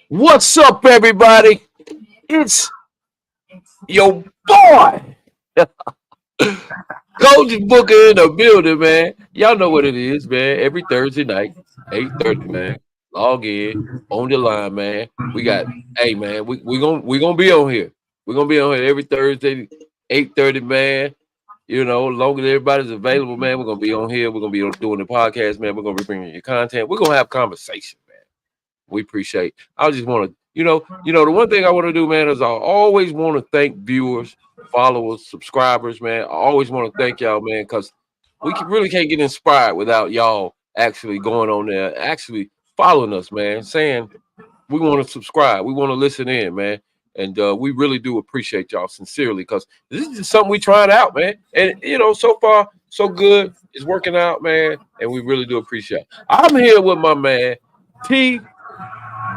What's up, everybody? It's your boy, Coach Booker in the building, man. Y'all know what it is, man. Every Thursday night, 8:30, man. Log in on the line, man. We got, hey, man. We gonna be on here. We're gonna be on here every Thursday, 8:30, man. You know, as long as everybody's available, man, we're gonna be on here. We're gonna be doing the podcast, man. We're gonna be bringing you content. We're gonna have conversation, man. We appreciate. I just want to, the one thing I want to do, man, is I always want to thank viewers, followers, subscribers, man. I always want to thank y'all, man, because really can't get inspired without y'all actually going on there, actually following us, man, saying we want to subscribe, we want to listen in, man. And we really do appreciate y'all sincerely because this is just something we trying out, man. And so far, so good. It's working out, man. And we really do appreciate it. I'm here with my man, T.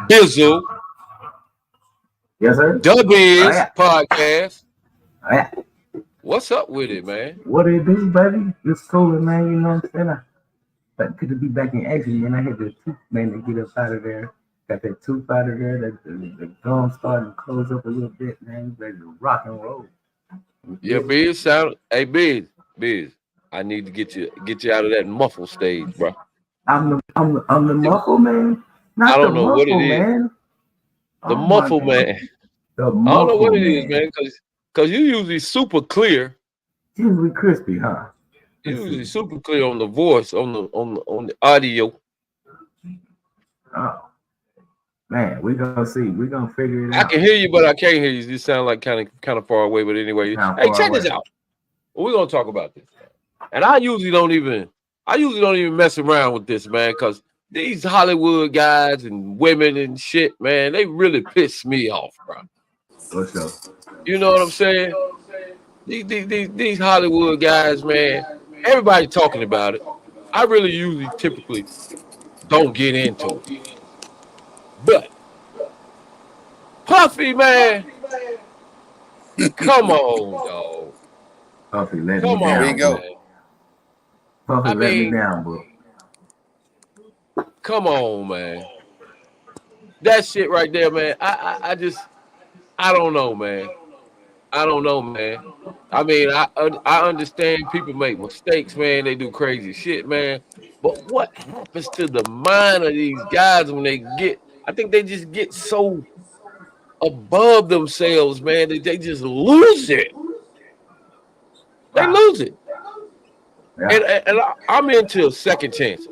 Dizzle, Yes, sir. Dubbies podcast. Oh, yeah. What's up with it, man? What it do, baby? It's cool, man. You know what I'm saying? But good to be back in action, man. I had the tooth, man, to get up out of there. Got that tooth out of there. The gum starting to close up a little bit, man. Ready to rock and roll. Yeah, Biz. Hey, Biz. I need to get you out of that muffle stage, bro. I'm the muffle man. Not I don't the know muffle, what it is. man. The muffle man. The I don't muffle know what it man. is, man, because you usually super clear. Usually crispy, huh? You usually super clear on the voice, on the audio. Oh man, we're gonna see. We're gonna figure it out. I can hear you, but I can't hear you. You sound like kind of far away. But anyway, hey, check this out. We're gonna talk about this, and I usually don't even mess around with this, man, because these Hollywood guys and women and shit, man, they really piss me off, bro. What's up? You know what I'm saying? These Hollywood guys, man, everybody talking about it. I really typically don't get into it. But Puffy, man, come on, dog. Puffy, let Come me down. on, There you go. man. Puffy, let me down, bro. Come on, man. That shit right there, man. I don't know, man. I don't know, man. I mean, I understand people make mistakes, man. They do crazy shit, man. But what happens to the mind of these guys when they get? I think they just get so above themselves, man. They just lose it. They lose it. Yeah. And I'm into second chances.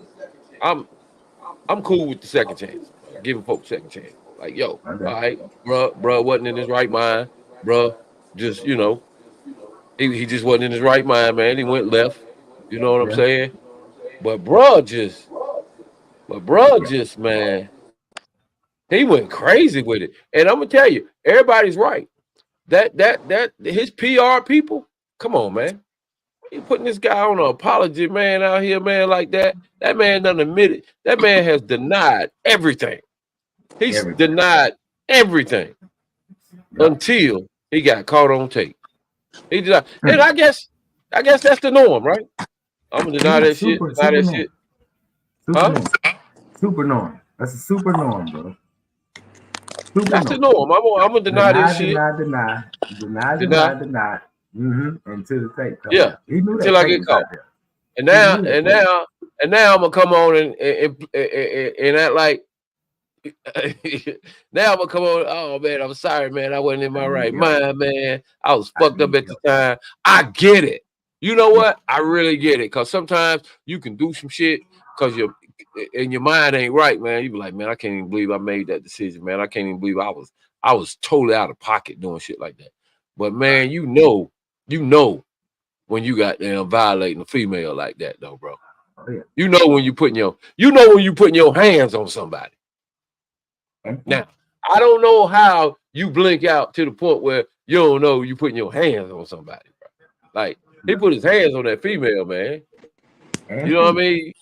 I'm cool with the second chance. Giving folks second chance. Like, yo, Okay. all right, bruh wasn't in his right mind. Bruh, just, he just wasn't in his right mind, man. He went left. You know what I'm Yeah. saying? But just, man, he went crazy with it. And I'm gonna tell you, everybody's right. That his PR people, come on, man. You putting this guy on an apology, man, out here, man, like that. That man done admitted. That man has denied everything. He's denied everything until he got caught on tape. He denied, and I guess that's the norm, right? I'm gonna deny that shit. Deny that shit. Huh? Super norm. That's a super norm, bro. That's the norm. I'm gonna deny this shit. Deny. Until the tape comes out. He knew until that I get caught. there. And now I'm gonna come on and act like. Now I'm gonna come on. Oh man, I'm sorry, man. I wasn't in my right mind, man. I was fucked up at the time. I get it. You know what? I really get it. Cause sometimes you can do some shit because your mind ain't right, man. You be like, man, I can't even believe I made that decision, man. I can't even believe I was totally out of pocket doing shit like that. But man, you know when you got them violating a female like that, though, bro. Oh, yeah. You know when you putting your hands on somebody. Now, I don't know how you blink out to the point where you don't know you putting your hands on somebody, bro. Like, he put his hands on that female, man. You know what I mean?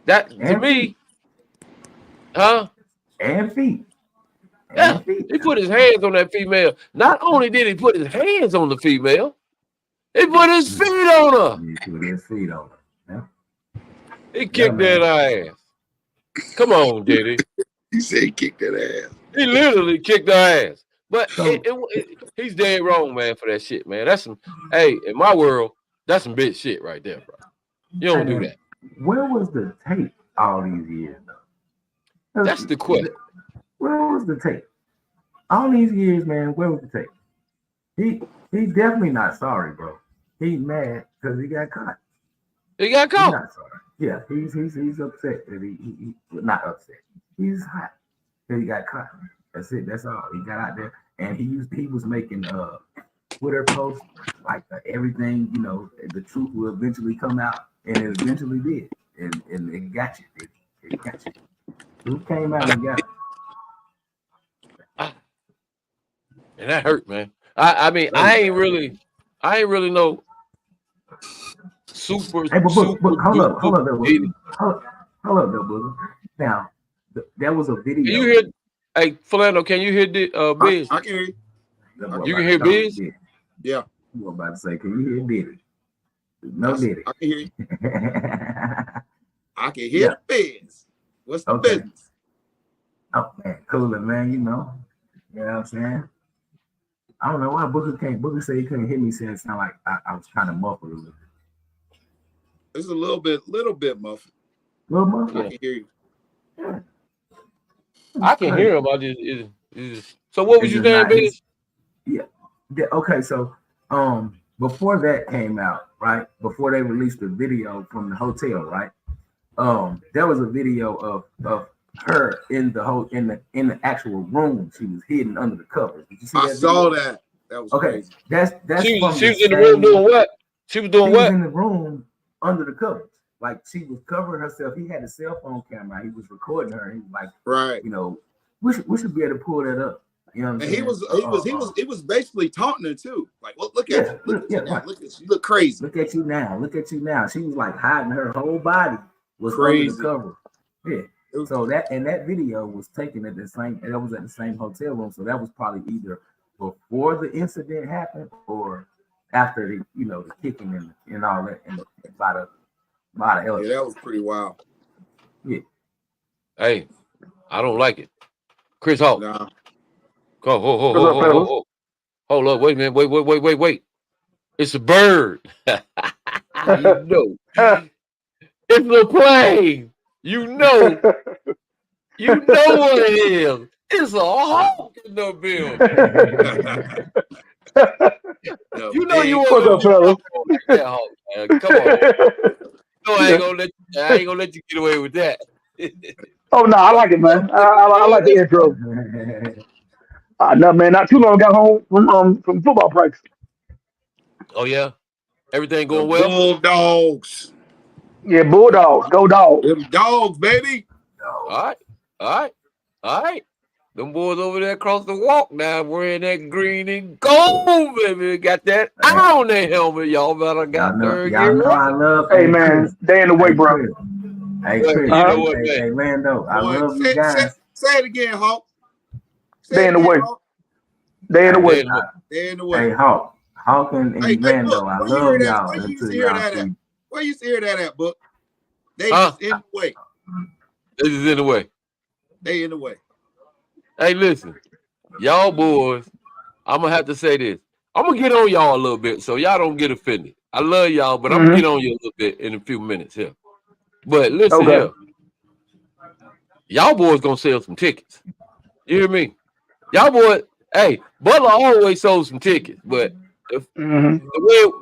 That to me, huh? And feet. Yeah, he put his hands on that female. Not only did he put his hands on the female, he put his feet on her. He put his feet on her. He kicked that ass. Come on, Diddy. He said he kicked that ass. He literally kicked her ass. But So he's dead wrong, man, for that shit, man. That's some. Hey, in my world, that's some bitch shit right there, bro. You hey don't do man, that. where was the tape all these years though? That's the question. Where was the tape? All these years, man, where was the tape? He's definitely not sorry, bro. He's mad because he got caught. He got He's caught. not sorry. Yeah, he's upset that he not upset. He's hot that he got caught. That's it. That's all. He got out there and he was making Twitter posts like everything. You know, the truth will eventually come out, and it eventually did, and it got you. It got you. Truth came out and got it. Ah, and that hurt, man. I mean, I ain't really no super Hey, but hold duper up, there, idiot. hold up, there, brother. Now, there was a Can you video. hear? Hey, Philando, can you hear the Biz? I can hear you. That I boy You can can about hear hear to talk to Biz? Diddy. you. Yeah, You were about to say, can you hear Diddy? No Diddy. I can hear you. I can hear Yeah. the biz. What's the Okay. business? Oh man, cooler man. You know what I'm saying? I don't know why Booker said he couldn't hear me. Saying it sound like I was kind of muffled a little. It's a little bit muffled. Little I muffled. can hear you. Yeah. I can Crazy. hear him. So what was It's you just saying, not. Biz? Yeah. Okay. So before that came out, right? Before they released the video from the hotel, right? There was a video of her in the actual room. She was hidden under the covers. Did you see I that saw video? that. That was Okay, crazy. that's She from the was in the room same. doing what? She was doing She was what? in the room under the covers. Like she was covering herself. He had a cell phone camera. He was recording her. He was like, Right. you know, we should be able to pull that up. You know what I'm And saying? he was basically taunting her too. Like, well, look at Yeah, you. Look at yeah, you now. right. Look at you. You look crazy. Look at you now. Look at you now. She was like hiding her whole body was under the Crazy. cover. Yeah. So that video was taken at the same. That was at the same hotel room. So that was probably either before the incident happened or after the kicking and all that and by the Yeah, that was pretty wild. Yeah. Hey, I don't like it. Chris Hawk. Nah. What's up, fellas? Hold up. Wait a minute. Wait. It's a bird. You know. It's a plane. You know what it is. It's a hawk in the building. You know you What's up, want to fellas? like that, Hawk, man. Come on. No, I ain't gonna let you get away with that. Oh no, I like it, man. I like the intro. No, man, not too long. Got home from football practice. Oh yeah, everything The going well. Bulldogs. Yeah, Bulldogs, go dogs. Them dogs, baby. All right. Them boys over there across the walk now wearing that green and gold, baby. Got that eye on their helmet. Y'all better got there and get y'all know I right. love. Hey, Hey man, Chris. they in the way, Hey bro. Chris. Hey But Chris. you know Uh-huh. what, man? Hey Lando. I Boy, love you guys. say it again, Hawk. Say They it in the again, way. Hawk. They in the Hey, way. They're in the way. hey Hawk Hey, and Lando. Book, I where you hear love that? y'all Where you used to until hear y'all that at? see. Where you used to hear that at, Book? They Huh? just in the way. This is in the way. They in the way. Hey, listen, y'all boys. I'm gonna have to say this. I'm gonna get on y'all a little bit so y'all don't get offended. I love y'all, but I'm gonna get Mm-hmm. on you a little bit in a few minutes here. But listen Okay. here, y'all boys gonna sell some tickets. You hear me? Y'all boys, hey, Butler always sold some tickets, but if Mm-hmm.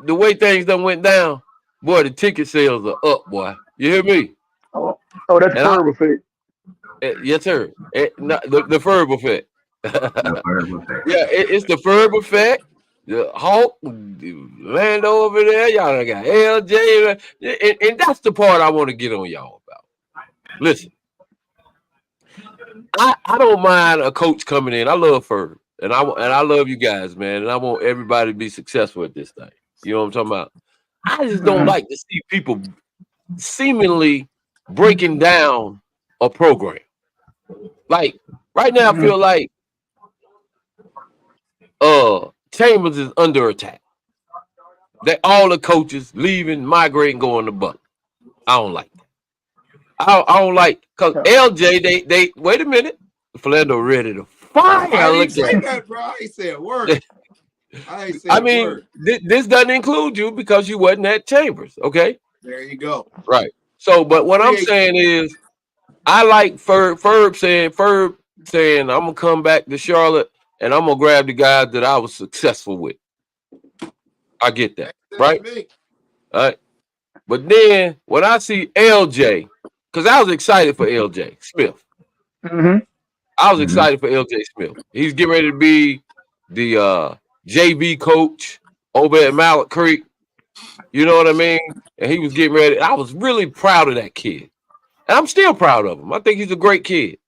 the way things done went down, boy, the ticket sales are up, boy. You hear me? Oh, that's And I, Furb effect. yes, sir. The Ferb effect. The bird with Yeah, it's the Ferb effect. The Hawk, the Lando over there, y'all done got LJ, and that's the part I want to get on y'all about. Listen, I don't mind a coach coming in. I love Ferb, and I love you guys, man, and I want everybody to be successful at this thing. You know what I'm talking about? I just don't Mm-hmm. like to see people seemingly breaking down a program. Like right now, I Mm-hmm. feel like Chambers is under attack. That all the coaches leaving, migrating, going to Buck. I don't like that. I don't like because LJ. They wait a minute. Flando ready to fire. I Look didn't say at. that, bro. I ain't say a word. I ain't say I a mean, word. this doesn't include you because you wasn't at Chambers. Okay, There you go. right. So, but what I'm 318. saying is, I like Ferb saying I'm gonna come back to Charlotte and I'm gonna grab the guys that I was successful with. I get that, Makes sense to right? me. All right. But then when I see LJ, because I was excited for LJ Smith. Mm-hmm. I was excited for LJ Smith. He's getting ready to be the JV coach over at Mallet Creek. You know what I mean? And he was getting ready. I was really proud of that kid. And I'm still proud of him. I think he's a great kid.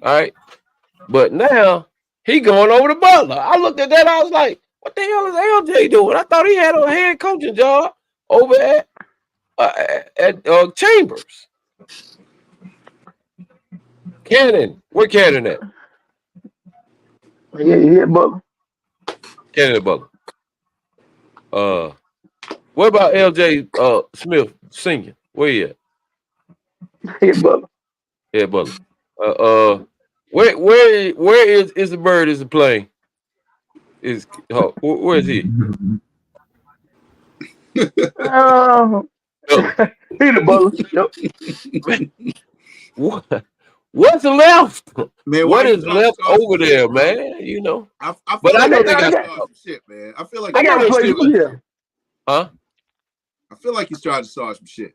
All right. But now he going over to Butler. I looked at that. I was like, what the hell is LJ doing? I thought he had a head coaching job over at Chambers. Cannon. Where Cannon at? Yeah, but Cannon at Butler. What about LJ Smith Senior? Where he at? yeah, but Yeah, Butler. Uh, uh, where is the bird? Is the plane? Where is he? uh, Butler. he the Butler. Yep. What? What's left? Man, why What you is trying to left start some over shit, there, bro? man? You know. I But feel I like know you they trying got. to start some shit, man. I feel like I I you know got trying a they to place still start for got. some you. shit. Huh? I feel like he's trying to start some shit.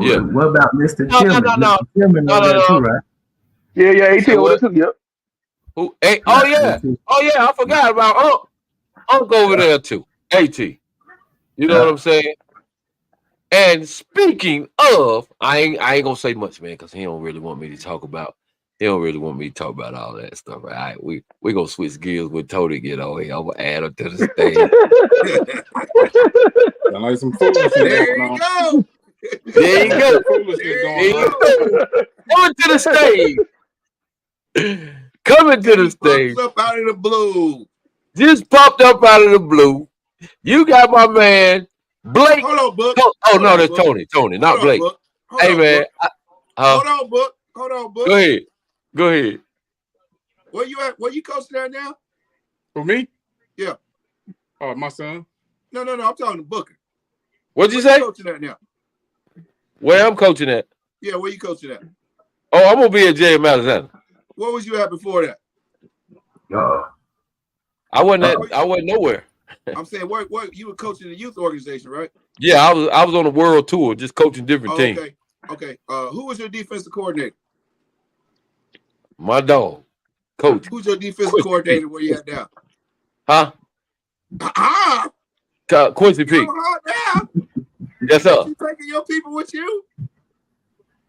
Yeah. What about Mr. No, no, no, Tillman? no, Mr. Tillman no, over no, there too, no. right? Yeah, You he say over there what? too. Yep. Who? Hey, oh Right. yeah, oh yeah. I forgot about Unc over there too. At. You know what Yeah. I'm saying? And speaking of, I ain't gonna say much, man, because he don't really want me to talk about. He don't really want me to talk about all that stuff. All right, we gonna switch gears when Tony get on here. I'm gonna add him to the stage. Sound like some foolishness There going you on. go. There you Sound like go. some foolishness There There going you you on. go. go. Coming to the stage. Coming to And the he pops stage. up out of the blue. Just popped up out of the blue. You got my man Blake. Hold on, Book. Oh Hold no, on, that's Book. Tony, Hold not on, Blake. Book. Hold Hey on, man, Book. Hold on, Book. Hold on, Book. go ahead. Go ahead. Where you at? Where you coaching at now? For me? Yeah. Oh, my son. No. I'm talking to Booker. What'd you Where you say? coaching at now? Where I'm coaching at? Yeah, where you coaching at? Oh, I'm gonna be at JM Alexander. Where was you at before that? I wasn't at. Where you- I wasn't nowhere. I'm saying, where you were coaching the youth organization, right? Yeah, I was on a world tour, just coaching different Oh, teams. okay. Who was your defensive coordinator? My dog, coach. Who's your defensive Quincy P. coordinator? Where you at now? Huh? Ah, Quincy you P. know how now? Yes, Ain't sir. you taking your people with you?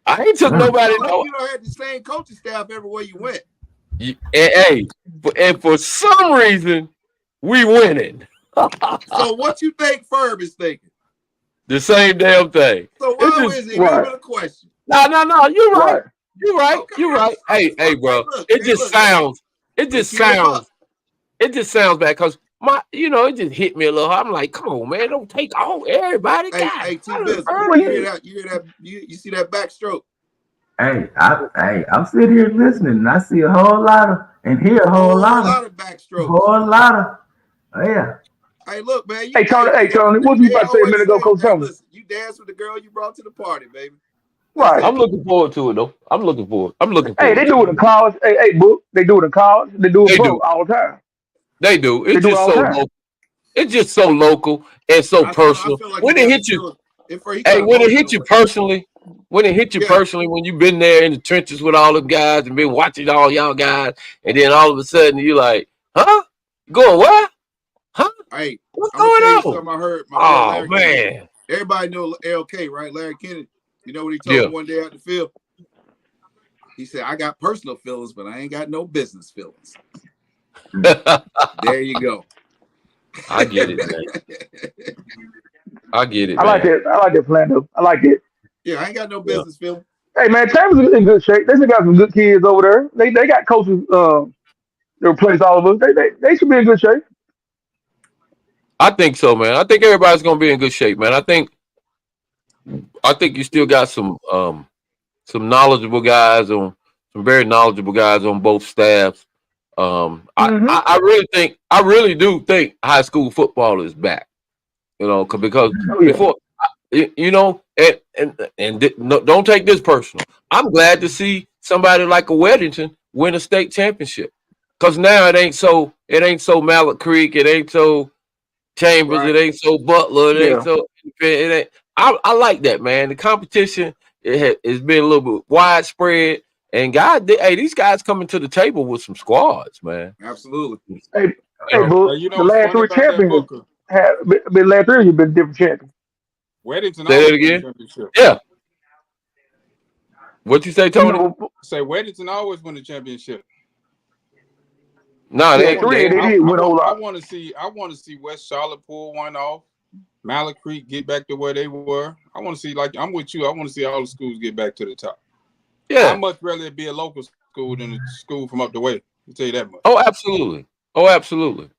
I ain't took I nobody. feel like No. you don't have the same coaching staff everywhere you went. And for some reason, we winning. So what you think Ferb is thinking? The same damn thing. So It's why just is it Right. even a question? no. You're right. Right. You're right. Okay, You're right. Hey, bro. It hey, just look, man. sounds. It Let's just keep it a buck. sounds. It just sounds bad because it just hit me a little. I'm like, come on, man, don't take all everybody. God, Hey, T Bizzle, Well, you hear you, that? You hear that? You see that backstroke? I'm sitting here listening, and I see a whole lot of, and hear a whole Whole lot lot of, of backstrokes. yeah. Hey, look, man. hey, Tony, what you They about to say a always minute ago, say, Coach hey, Tony? listen, you dance with the girl you brought to the party, baby. That's Right. it. I'm looking forward to it though. I'm looking forward. I'm looking Hey, forward they to do it. it in college. Hey, book. They do it in college. They do it They pro do. all the time. They do. They It's do it just all so the time. local. It's just so local and so I personal. feel like he When it got his hit you, feelings. He hey, got when it hit emotional you with it. personally, Yeah. when you've been there in the trenches with all them guys and been watching all y'all guys, and then all of a sudden you like, huh? Going what? Huh? Hey, What's I'm gonna going tell you on? something. I heard my boy Oh Larry Kennedy. man. Everybody know LK, right? Larry Kennedy. You know what he told Yeah. me one day at the field? He said, "I got personal feelings, but I ain't got no business feelings." There you go. I get it, man. I get it, I like man. that. I like that plan though. I like it. Yeah, I ain't got no Yeah. business feelings. Hey man, Chambers is in good shape. They still got some good kids over there. They got coaches that replace all of us. They should be in good shape. I think so, man. I think everybody's gonna be in good shape, man. I think you still got some knowledgeable guys on some very knowledgeable guys on both staffs. Mm-hmm. I really do think high school football is back. Because Oh yeah. before, no, don't take this personal. I'm glad to see somebody like a Weddington win a state championship. Cause now it ain't so Mallet Creek, it ain't so Chambers, Right. it ain't so Butler, Yeah. it ain't. I like that, man. The competition it's been a little bit widespread, and hey, these guys coming to the table with some squads, man. Absolutely. Hey, You hey, know, book. You know The what's last funny three about that, champions Booker? have been last three. You've been different champions. Weddington say that always win the again. championship. Yeah. What you say, You Tony? know, Say Weddington always win the championship. No, I yeah, they want to. three they they I, did I win a want. whole I lot. want to see. I want to see West Charlotte pull one off. Mallet Creek get back to where they were. I want to see. Like I'm with you. I want to see all the schools get back to the top. I yeah. much rather it be a local school than a school from up the way. I'll tell you that much. Oh, absolutely. Oh, absolutely.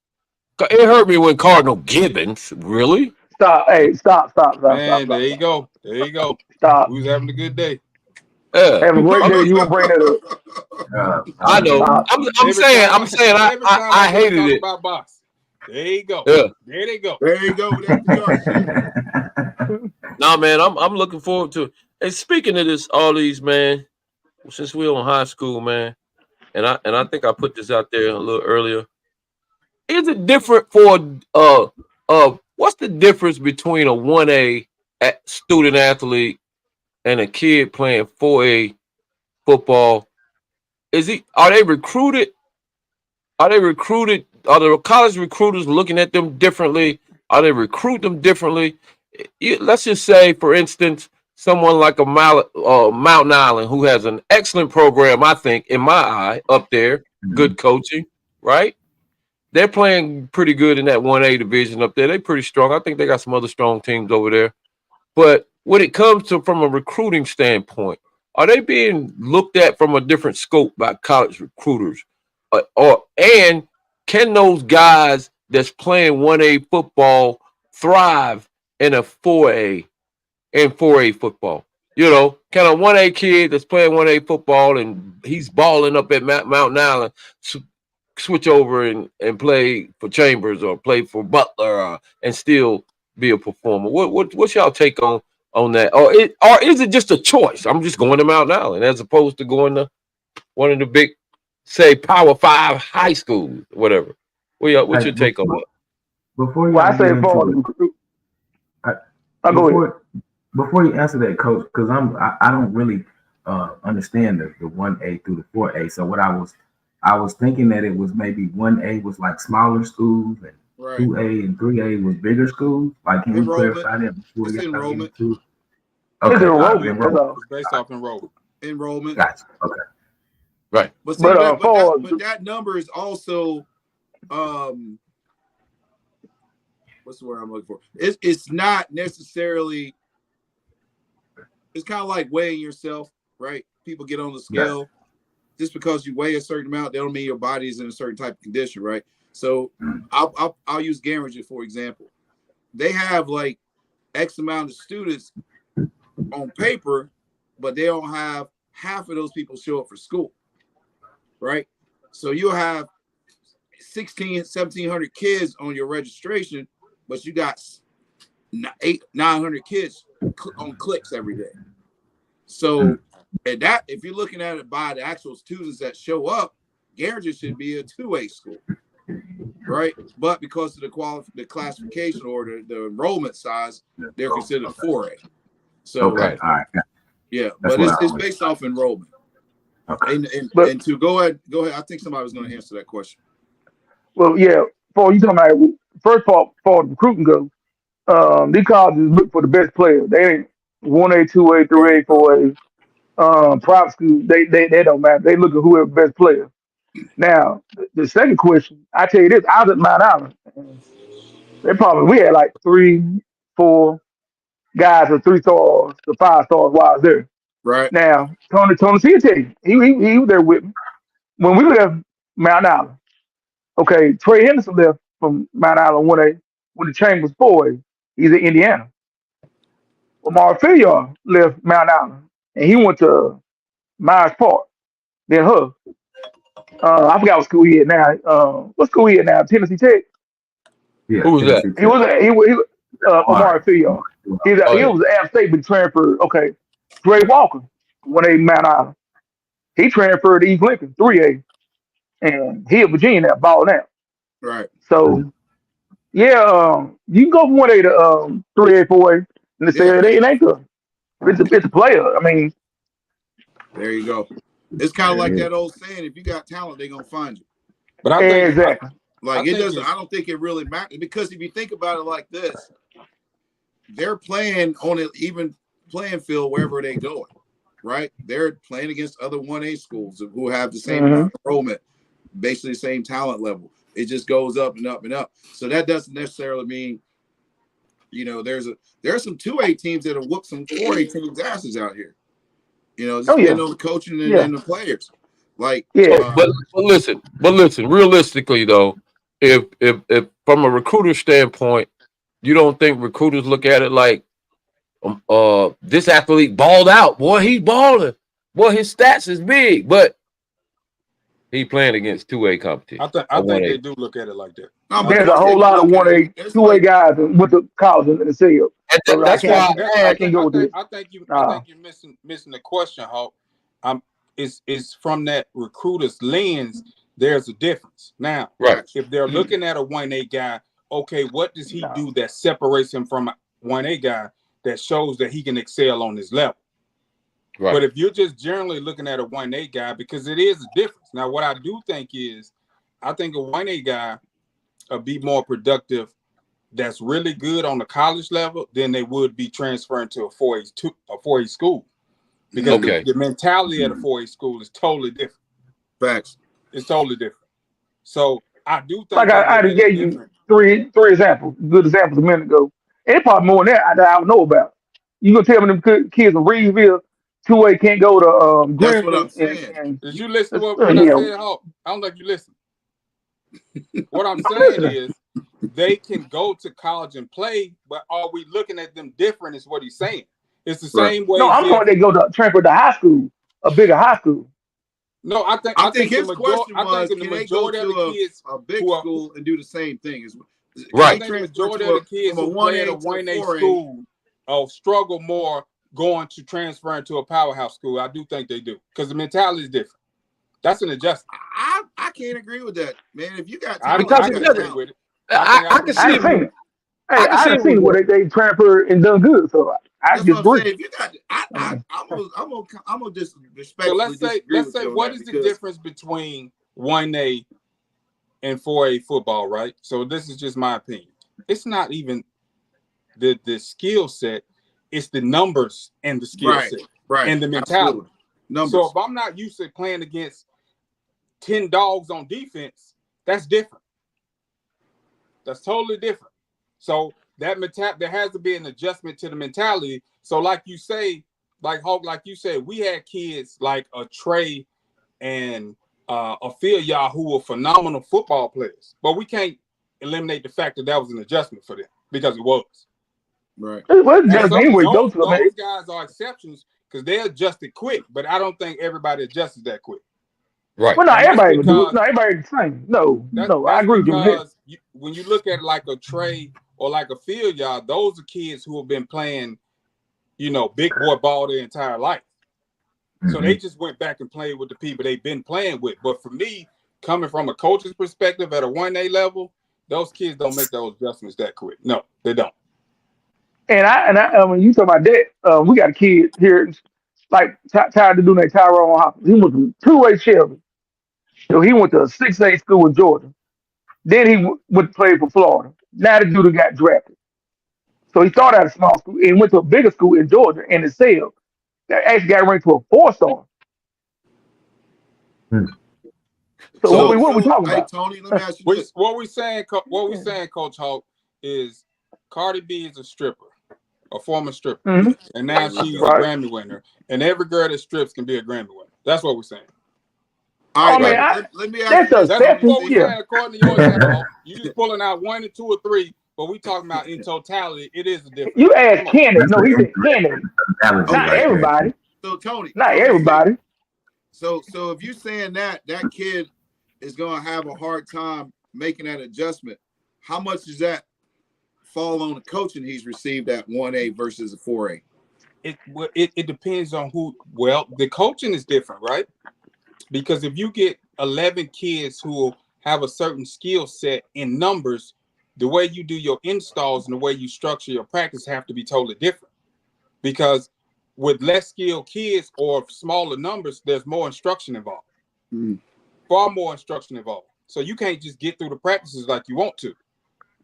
It hurt me when Cardinal Gibbons. Really? Stop. Hey, Man, there you stop. go. There you go. Stop. We was having a good day. Yeah. Have a great I day. mean, You gonna bring that up? I know. Stop. I'm Every saying. time, I'm saying. every time I I get to hated talk it. about box, there you go. Yeah. There they go. There you go. That's the yardstick. No, man. I'm looking forward to it. And speaking of this, all these man. Since we're on high school, man, and I think I put this out there a little earlier. Is it different for what's the difference between a 1A student athlete and a kid playing 4A football? Are they recruited? Are they recruited? Are the college recruiters looking at them differently? Are they recruit them differently? Let's just say, for instance, someone like a Mountain Island who has an excellent program, I think, in my eye, up there, good coaching, right? They're playing pretty good in that 1A division up there. They're pretty strong. I think they got some other strong teams over there. But when it comes to from a recruiting standpoint, are they being looked at from a different scope by college recruiters? And can those guys that's playing 1A football thrive in a 4A football? Can a 1A kid that's playing 1A football and he's balling up at Mountain Island switch over and play for Chambers or play for Butler and still be a performer? What's y'all take on that? Or is it just a choice? I'm just going to Mountain Island as opposed to going to one of the big, say, Power 5 high schools, whatever. What's Hey, your take on that? before Well, I y'all say get for the into it, recruit. I, I go ahead. before you answer that, coach, because I don't really understand the 1A through the 4A. So I was thinking that it was maybe 1A was like smaller schools and Right. 2A and 3A was bigger schools. Like, can we Enrollment. clarify that before It's y'all get enrollment. into it? It's Okay, all right, enrollment. That's all. It's based off enrollment. Enrollment. gotcha. Okay, Right. But see But that for that number is also what's the word I'm looking for? It's not necessarily, it's kind of like weighing yourself, right? People get on the yeah, scale. Just because you weigh a certain amount, that don't mean your body is in a certain type of condition, right? So I'll use Gamerager for example. They have like X amount of students on paper, but they don't have half of those people show up for school, right? So you'll have 1,700 kids on your registration, but you got 900 kids on clicks every day. So and that, if you're looking at it by the actual students that show up, Garringer should be a 2A school, right? But because of the classification or the enrollment size, they're considered 4A. So okay, all right. yeah, That's but what it's I was. based off enrollment. Okay, but And to go ahead. I think somebody was going to answer that question. well, yeah. For you talking about first part for the recruiting goes. These colleges look for the best players. They ain't 1A, 2A, There 3A, you go. 4A. Private school, they don't matter. They look at whoever best player. Now, the second question, I tell you this, I was at Mount Island. We had like 3, 4 guys with 3 stars to 5 stars while I was there. Right. Now, Tony C tell you, he was there with me. When we left Mount Island, okay, Trey Henderson left from Mount Island 1A when the Chambers 4A. He's in Indiana. Lamar Filliard left Mount Island and he went to Myers Park. Then her. I forgot what school he at now. What school he at now? Tennessee Tech. Yeah, Who was that? Tennessee He was Omari Field. He Oh yeah. was at App State, but transferred. Okay, Dre Walker, 1A Mount Island. He transferred to East Lincoln, 3A, and he at Virginia now, balling out. Right. So yeah, you can go from 1A to 3A, 4A, and they say Yeah. it ain't good. It's a player. I mean, There you go. It's kind of like that old saying: if you got talent, they're gonna find you. But I think exactly. Like I it think doesn't. I don't think it really matters because if you think about it like this, they're playing on an even playing field wherever they go. Right? They're playing against other 1A schools who have the same amount of enrollment, basically the same talent level. It just goes up and up and up. So that doesn't necessarily mean, there's some 2A teams that have whooped some 4A teams asses out here. Just depending on the coaching and the players. Like, but listen, realistically though, if from a recruiter standpoint, you don't think recruiters look at it like, this athlete balled out, boy, he balling, boy, his stats is big, but he playing against 2A competition. I think they do look at it like that. No, There's a whole lot of 1A, 2A guys with the college in the field. So that's why I can't go with this. I think you're missing the question, Hawk. It's from that recruiter's lens. There's a difference. Now, if they're looking at a 1A guy, okay, what does he do that separates him from a 1A guy that shows that he can excel on his level? Right. But if you're just generally looking at a 1A guy, because it is a difference. Now, what I do think is, I think a 1A guy will be more productive that's really good on the college level than they would be transferring to a 4A school. Because the mentality of the 4A school is totally different. Facts. It's totally different. So I do think like I just gave you three examples, good examples a minute ago. And probably more than that I don't know about. You gonna tell me them kids in Reedsville 2A can't go to That's what Greenville I'm saying. Did you listen to what I said, Hawk? I don't think you listened. What I'm saying is they can go to college and play, but are we looking at them different is what he's saying. It's the same way. No, I'm going they go to transfer to high school, a bigger high school. No, I think his question was, can they go to a big school and do the same thing? Right. I think the majority of the kids who play at a 1A school struggle more going to transfer into a powerhouse school. I do think they do because the mentality is different. That's an adjustment. I can't agree with that, man. If you got talent, I can agree with it. I can see it. Hey, I can see where they transfer and done good. So I just agree. If you got, I'm gonna just respect. So let's say what is the difference between 1A and 4A football, right? So this is just my opinion. It's not even the skill set; it's the numbers and the skill set, and the mentality. So if I'm not used to playing against 10 dogs on defense, that's different. That's totally different. So that there has to be an adjustment to the mentality. So like you say, like Hawk, like you said, we had kids like a Trey and a Phil who were phenomenal football players, but we can't eliminate the fact that was an adjustment for them because it was. Right. Those guys are exceptions because they adjusted quick, but I don't think everybody adjusts that quick. Right. Well, not everybody would do it. Not everybody the same. No, I agree with you. When you look at like a Trey or like a Phil, those are kids who have been playing, big boy ball their entire life. So they just went back and played with the people they've been playing with. But for me, coming from a coach's perspective at a 1A level, those kids don't make those adjustments that quick. No, they don't. And I when you talk about that, we got a kid here, like tired to do that Tyrone Hopkins. He was a 2A Shelby. So he went to a 6A school in Georgia. Then he went to play for Florida. Now the dude got drafted. So he started at a small school and went to a bigger school in Georgia and excelled. That actually got ranked to a 4-star. So what we talking about? Tony, let me ask you this. What we saying, Coach Hawk, is Cardi B is a stripper, a former stripper, and now she's a Grammy winner. And every girl that strips can be a Grammy winner. That's what we're saying. All right, let me ask you. That's what we're saying according to your example. You just pulling out 1 and 2 or 3, but we talking about in totality. It is a difference. You asked Kennedy. No, he said Kennedy. Not everybody. So Tony, Not everybody. so if you're saying that kid is going to have a hard time making that adjustment, how much does that fall on the coaching he's received at 1A versus a 4A? It depends on who. Well, the coaching is different, right? Because if you get 11 kids who have a certain skill set in numbers, the way you do your installs and the way you structure your practice have to be totally different. Because with less skilled kids or smaller numbers, there's more instruction involved. Far more instruction involved. So you can't just get through the practices like you want to.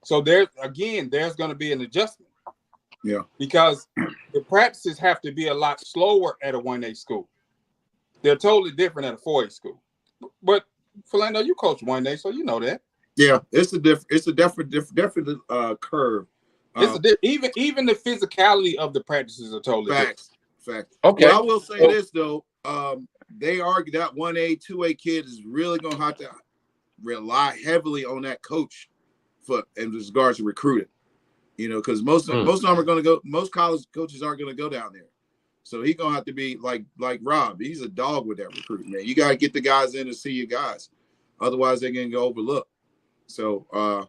So there's going to be an adjustment. Yeah. Because the practices have to be a lot slower at a 1A school. They're totally different at a 4A school. But Philando, you coach 1A, so you know that. Yeah, it's a different curve. Even the physicality of the practices are totally different. Facts. Okay. Well, I will say this though. They argue that 1A, 2A kid is really gonna have to rely heavily on that coach in regards to recruiting. You know, because most of them are gonna go. Most college coaches aren't gonna go down there. So he's gonna have to be like Rob. He's a dog with that recruiting, man. You gotta get the guys in to see your guys, otherwise they're gonna go overlooked. So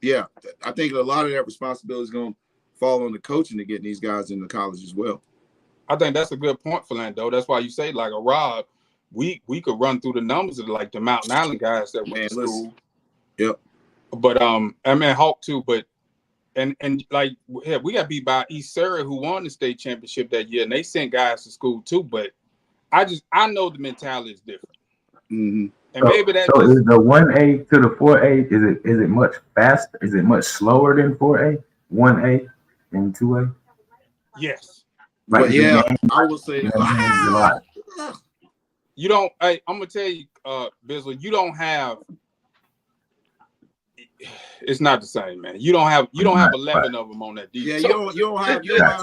yeah, I think a lot of that responsibility is gonna fall on the coaching to getting these guys into college as well. I think that's a good point, Philando. That's why you say like a Rob, we could run through the numbers of like the Mountain Island guys that went to school. Yep. But I mean Hawk too, but and like yeah, we got beat by East Surrey who won the state championship that year, and they sent guys to school too. But I know the mentality is different. Mm-hmm. And maybe that so is the 1A to the 4A, is it much faster? Is it much slower than 4A, 1A, and 2A? Yes. Like but yeah, I will say a lot. You don't. I'm gonna tell you, Bizzle, you don't have. It's not the same, man. You don't have 11 of them on that defense. Yeah, you don't have. You got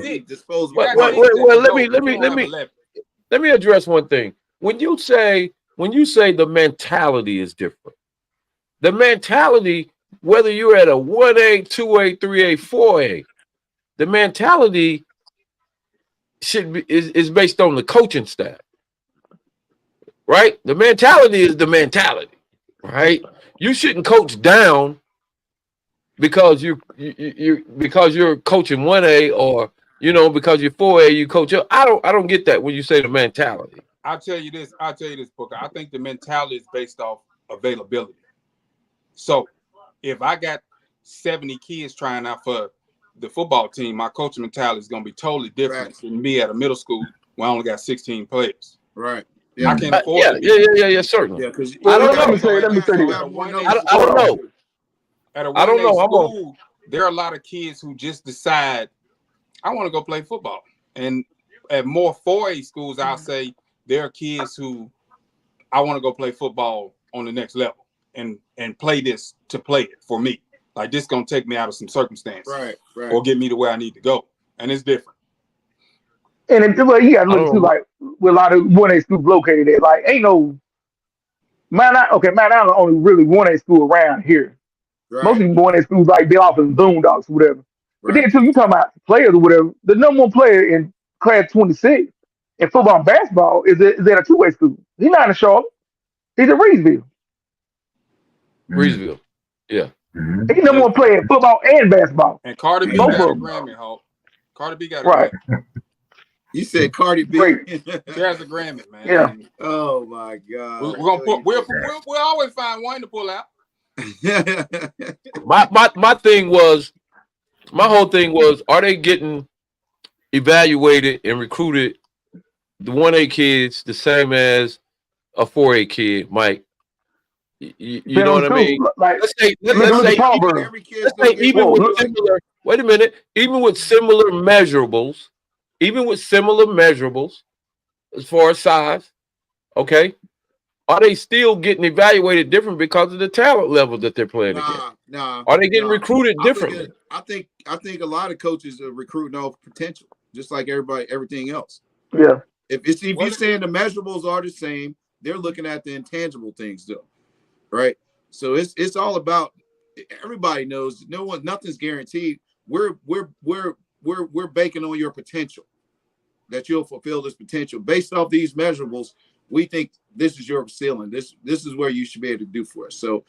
6 disposable. Well, let me address one thing. When you say the mentality is different, the mentality, whether you're at a 1A, 2A, 3A, 4A, the mentality is based on the coaching staff, right? The mentality is the mentality, right? You shouldn't coach down because you're coaching 1A, or because you're 4A you coach up. I don't get that when you say the mentality. I'll tell you this, Booker. I think the mentality is based off availability. So if I got 70 kids trying out for the football team, my coaching mentality is going to be totally different than me at a middle school where I only got 16 players. Right. Yeah. I can't afford it. Yeah, certainly. Yeah, because let me say this. I don't know. At a 1A school, there are a lot of kids who just decide, I want to go play football. And at more 4A schools, I'll say there are kids who I want to go play football on the next level and play this to play it for me. Like this gonna take me out of some circumstance, right, or get me to where I need to go, and it's different. And you got to look to like where a lot of 1A schools located at. Like ain't no Mount Island only really 1A school around here. Right. Most of these 1A schools like they off in Boondocks or whatever. But then too, you talking about players or whatever. The number one player in class 26 in football and basketball is at a 2A school. He's not in Charlotte. He's at Reedsville. Reedsville, yeah. He's number one player in football and basketball. And Cardi B got a Grammy, Hawk. Cardi B got a Grammy. You said Cardi B. She has a Grammy, man. Yeah. Oh my God. We're gonna we'll always find one to pull out. My whole thing was, are they getting evaluated and recruited, the 1A kids, the same as a 4A kid, Mike? You know what I mean? Like, let's say even with similar. Wait a minute. Even with similar measurables, as far as size, okay, are they still getting evaluated different because of the talent level that they're playing against? Are they getting recruited differently? I think a lot of coaches are recruiting off potential, just like everything else. Yeah. If you're saying the measurables are the same, they're looking at the intangible things though. Right. So it's all about, everybody knows nothing's guaranteed. We're banking on your potential. that you'll fulfill this potential based off these measurables. We think this is your ceiling. This is where you should be able to do for us. So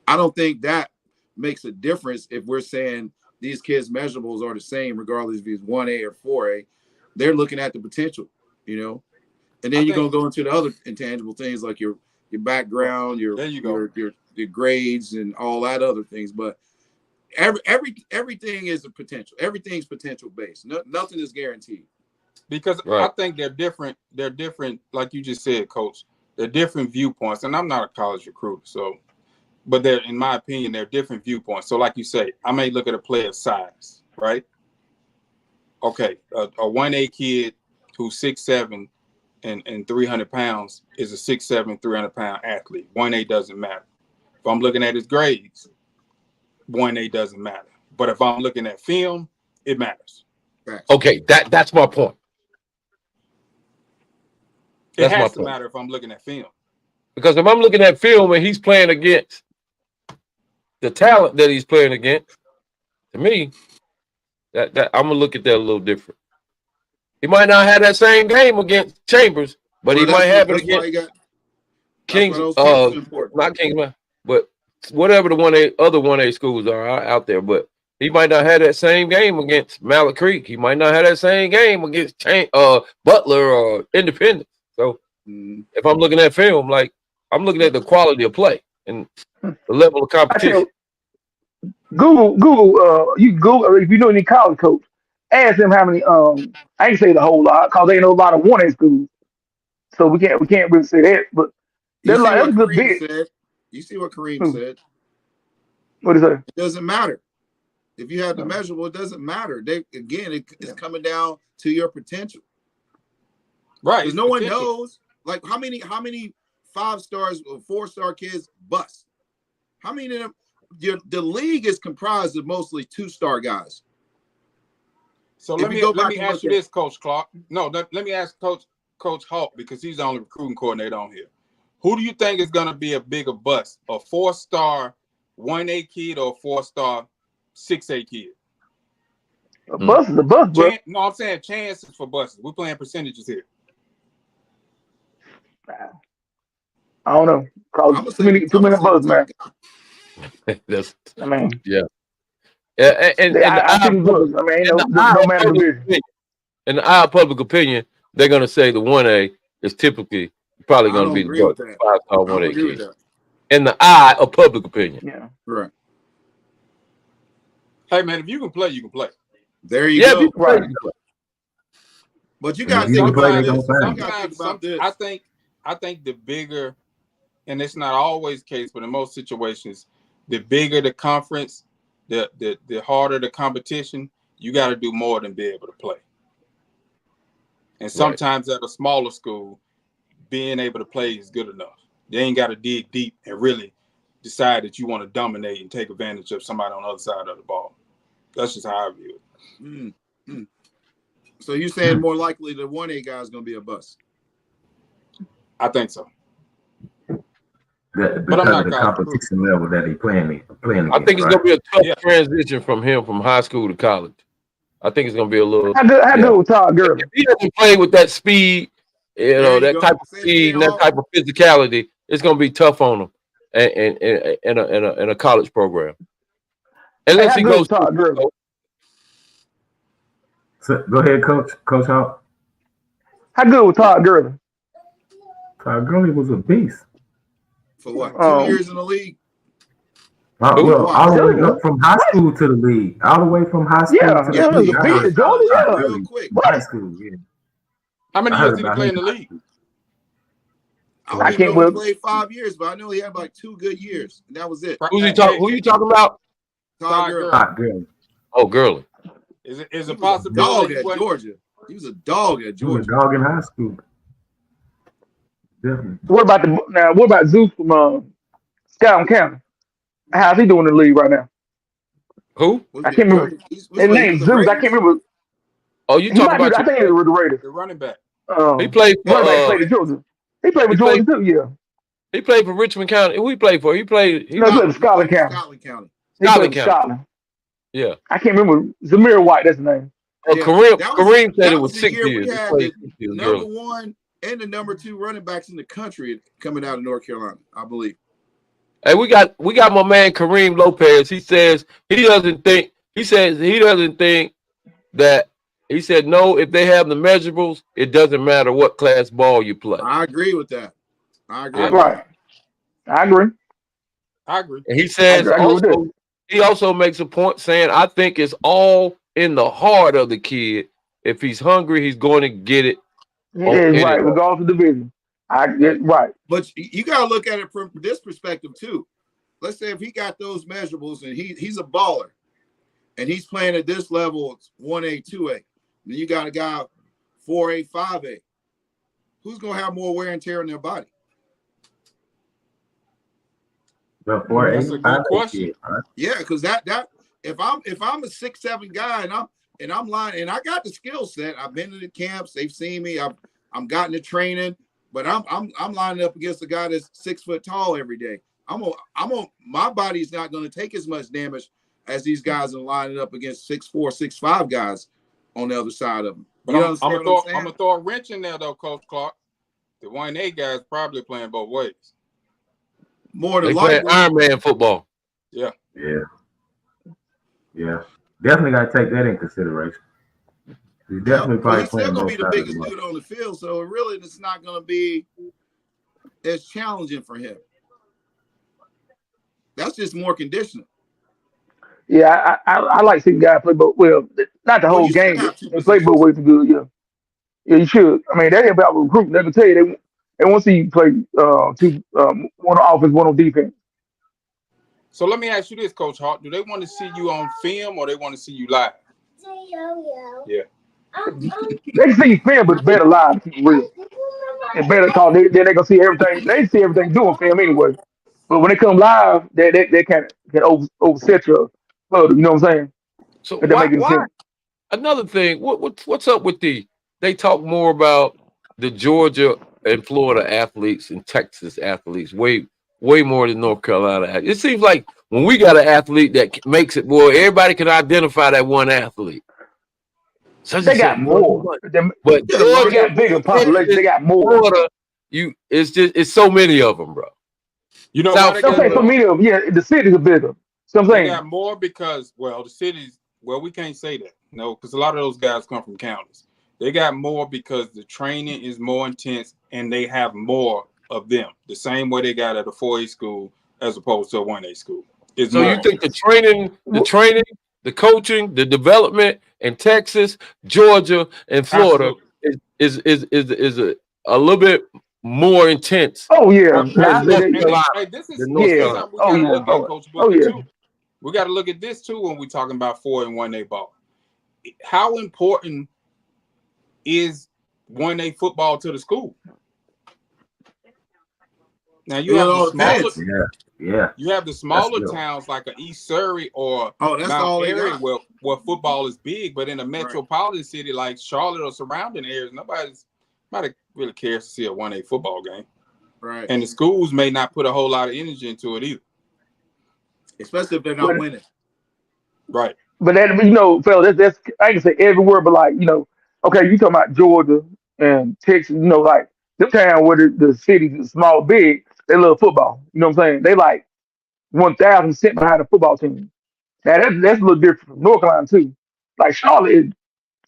I don't think that makes a difference if we're saying these kids' measurables are the same, regardless if it's 1A or 4A. They're looking at the potential, and then you're gonna go into the other intangible things like your background, your grades, and all that other things. But everything is a potential. Everything's potential based. Nothing is guaranteed. Because I think they're different. They're different, like you just said, Coach. They're different viewpoints, and I'm not a college recruiter, so. But they're, in my opinion, they're different viewpoints. So, like you say, I may look at a player's size, right? Okay, a 1A kid who's 6'7" and 300 pounds is a 6'7", 300-pound athlete. 1A doesn't matter. If I'm looking at his grades, 1A doesn't matter. But if I'm looking at film, it matters. Okay, that's my point. It has to matter if I'm looking at film. Because if I'm looking at film and he's playing against the talent that he's playing against, to me, that I'm gonna look at that a little different. He might not have that same game against Chambers, but he might have it against Kings. Not Kingsman, but whatever the other 1A schools are out there. But he might not have that same game against Mallard Creek. He might not have that same game against Butler or Independence. So if I'm looking at film, like I'm looking at the quality of play and the level of competition. Google, you Google if you know any college coach, ask them how many. I ain't say the whole lot because they know a lot of 1A schools, so we can't really say that. But that's a good bit. You see what Kareem said? What is that? It doesn't matter if you have the measurable. It doesn't matter. It's coming down to your potential, right? Because no one knows. Like how many 5-stars or 4-star kids bust? How many of them? The league is comprised of mostly 2-star guys. So let me ask you this, Coach Clark. No, let me ask Coach Hawk, because he's the only recruiting coordinator on here. Who do you think is going to be a bigger bust? A 4-star 1A kid or a 4-star 6A kid? A bust is a bust, bro. No, I'm saying chances for busts. We're playing percentages here. I don't know. Cause too many busts, man. That's, I mean, yeah. And I think busts. I mean, no matter division. In the eye of public opinion, they're going to say the 1A is typically probably going to be the 5-star 1A kid. In the eye of public opinion. Yeah. Right. Hey, man, if you can play, you can play. There you go. You can play. But you got to think about this. I think the bigger, and it's not always the case, but in most situations, the bigger the conference, the harder the competition, you got to do more than be able to play. And sometimes at a smaller school, being able to play is good enough. You ain't got to dig deep and really decide that you want to dominate and take advantage of somebody on the other side of the ball. That's just how I view it. Mm-hmm. So you're saying more likely the 1A guy is going to be a bust? I think so. Because of the competition level that he playing against, I think it's going to be a tough transition from him from high school to college. I think it's going to be a little. How good with Todd Gurley? If he doesn't play with that speed, that type of speed and that type of physicality, it's going to be tough on him in a college program. Unless he goes Todd Gurley. So, go ahead, Coach Hawk. How good was Todd Gurley? Todd Gurley was a beast. For what? 2 years in the league? All the way up from high school to the league. All the way from high school to the league. Real quick. High school, yeah. How many years did he play in the league? I can't remember. He played 5 years, but I know he had like 2 good years, and that was it. Who you talking about? Todd Gurley. Oh, Gurley. Is it possibility? Dog at Georgia. He was a dog at Georgia. He was a dog in high school. Definitely. What about Zeus from Scotland County? How's he doing in the league right now? Who? I can't remember. His name Zeus. I can't remember. Oh, you talking about? I think he was with the Raiders. The running back. He played for Georgia. He played for Georgia too. Yeah. He played for Richmond County. Who he played for? He played for Scotland County. Scotland County. He played for Scotland. Yeah. I can't remember. Zamir White. That's the name. Yeah, Kareem said it was the 6 year years. we He had played the 6 years number early. 1 and the number 2 running backs in the country coming out of North Carolina, I believe. Hey, we got my man Kareem Lopez. He says he doesn't think that he said no, if they have the measurables, it doesn't matter what class ball you play. I agree with that. I agree I with Yeah. agree. that. I agree. I agree. And he I says agree with that. also he also makes a point saying I think it's all in the heart of the kid. If he's hungry, he's going to get it Yeah, in it. right. Regardless of division. I get right. But you got to look at it from this perspective too. Let's say if he got those measurables and he's a baller and he's playing at this level, it's 1A, 2A. Then you got a guy 4A, 5A. Who's going to have more wear and tear in their body? The 4 That's 8 a good 5 question. kid, huh? Yeah, because that if I'm a 6'7" guy and I'm lying and I got the skill set, I've been to the camps, they've seen me, I'm gotten the training, but I'm lining up against a guy that's 6 foot tall every day. My body's not going to take as much damage as these guys are lining up against 6'4", 6'5" guys on the other side of them. But You I'm understand gonna what I'm saying? throw a wrench in there though, Coach Clark. The 1A guys probably playing both ways. More than They play likely. Iron Man football. Yeah. Yeah. Yeah. Definitely got to take that in consideration. He's definitely But probably he's still playing going to both be the sides of the biggest ball. dude on the field, so really it's not going to be as challenging for him. That's just more conditioning. Yeah, I like seeing guys play both. Well, not the Well, whole you should game, but have two they play both positions. ways good. Yeah, yeah, you should. I mean, they about recruiting. They can tell you they want to see you play one on offense, one on defense. So let me ask you this, Coach Hart. Do they want to see you on film or they want to see you live? Yeah. They can see film, but better live, to keep it real. And better call. Then they gonna see everything. They see everything doing film anyway. But when they come live, they can overset your flow. You know what I'm saying? So If that why making sense. another thing? What's up with they talk more about the Georgia and Florida athletes and Texas athletes way more than North Carolina. It seems like when we got an athlete that makes it, boy, everybody can identify that one athlete. Such They and got such, boy, more. but Yeah, They larger Georgia, got bigger pool of talent. population. They Texas, got more. Florida, it's so many of them, bro. You know why South they I'm got saying so Florida. more? many of them. Yeah, the cities are bigger. So I'm They saying got more because, well, the cities, well, we can't say that. No, because a lot of those guys come from counties. They got more because the training is more intense and they have more of them. The same way they got at a 4A school as opposed to a 1A school. It's So you more. think the training, the coaching, the development in Texas, Georgia, and Florida Absolutely. is a little bit more intense oh yeah, than nah, Absolutely. North And Carolina. hey, this is Than North this is yeah, Carolina. something we oh got to yeah, look at, Coach oh Booker, yeah. too. We got to look at this too when we're talking about 4 and 1A ball. How important is 1A football to the school? Now you Well, it have the all smaller depends. Yeah. you have the That's smaller good. towns like a East Surrey or Oh, that's Mount all they Airy got. where football is big, but in a Right. metropolitan city like Charlotte or surrounding areas, nobody really cares to see a 1A football game. Right. And the schools may not put a whole lot of energy into it either. Especially if they're not But winning. Right. fella, that's I can say everywhere, but like okay, you talking about Georgia and Texas, like the town where the cities is small, big, they love football. You know what I'm saying? They like 1,000% behind the football team. Now that's a little different from North Carolina too. Like Charlotte is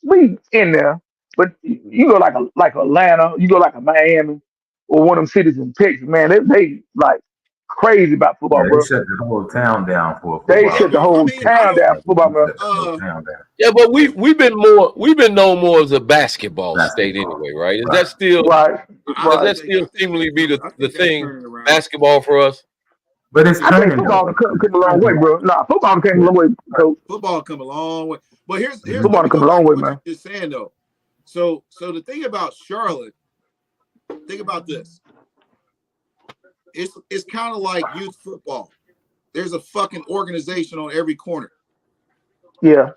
we in there, but you go like Atlanta, you go like a Miami or one of them cities in Texas, man, they like crazy about Yeah, football, they bro. shut the whole town down for a They Yeah, football shut the but game. I whole mean, I town don't down for football, They bro. shut the whole town down. Yeah, but we've been known more as a basketball state Basketball. anyway, right? Is Right. that still Right, does still right. that think still seemingly be I the think that's thing? turning around. Basketball for us. But it's I think turning football though. done come It's a long way, turning. bro. Nah, football came a Yeah. long way, coach. Football come a long way. But here's Mhm. let Football me done come go a long back to way, what man. you're just saying though. So the thing about Charlotte, think about this. It's kind of like youth football. There's a fucking organization on every corner. Yeah,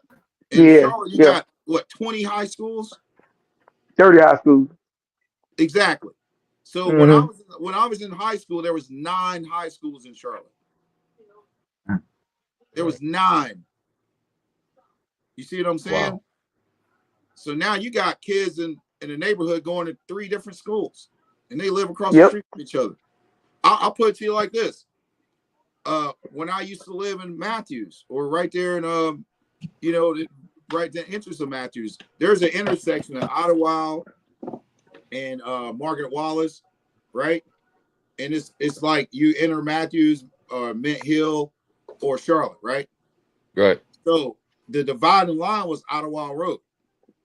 In yeah, Charlotte, you yeah. got what, 20 high schools? 30 high schools. Exactly. So when Mm-hmm. I was in high school, there was 9 high schools in Charlotte. There was 9. You see what I'm saying? Wow. So now you got kids in the neighborhood going to 3 different schools, and they live across the Yep. street from each other. I'll put it to you like this. When I used to live in Matthews, or right there in right the entrance of Matthews, there's an intersection of Ottawa and Margaret Wallace, right? And it's like you enter Matthews or Mint Hill or Charlotte, right? Right. So the dividing line was Ottawa Road.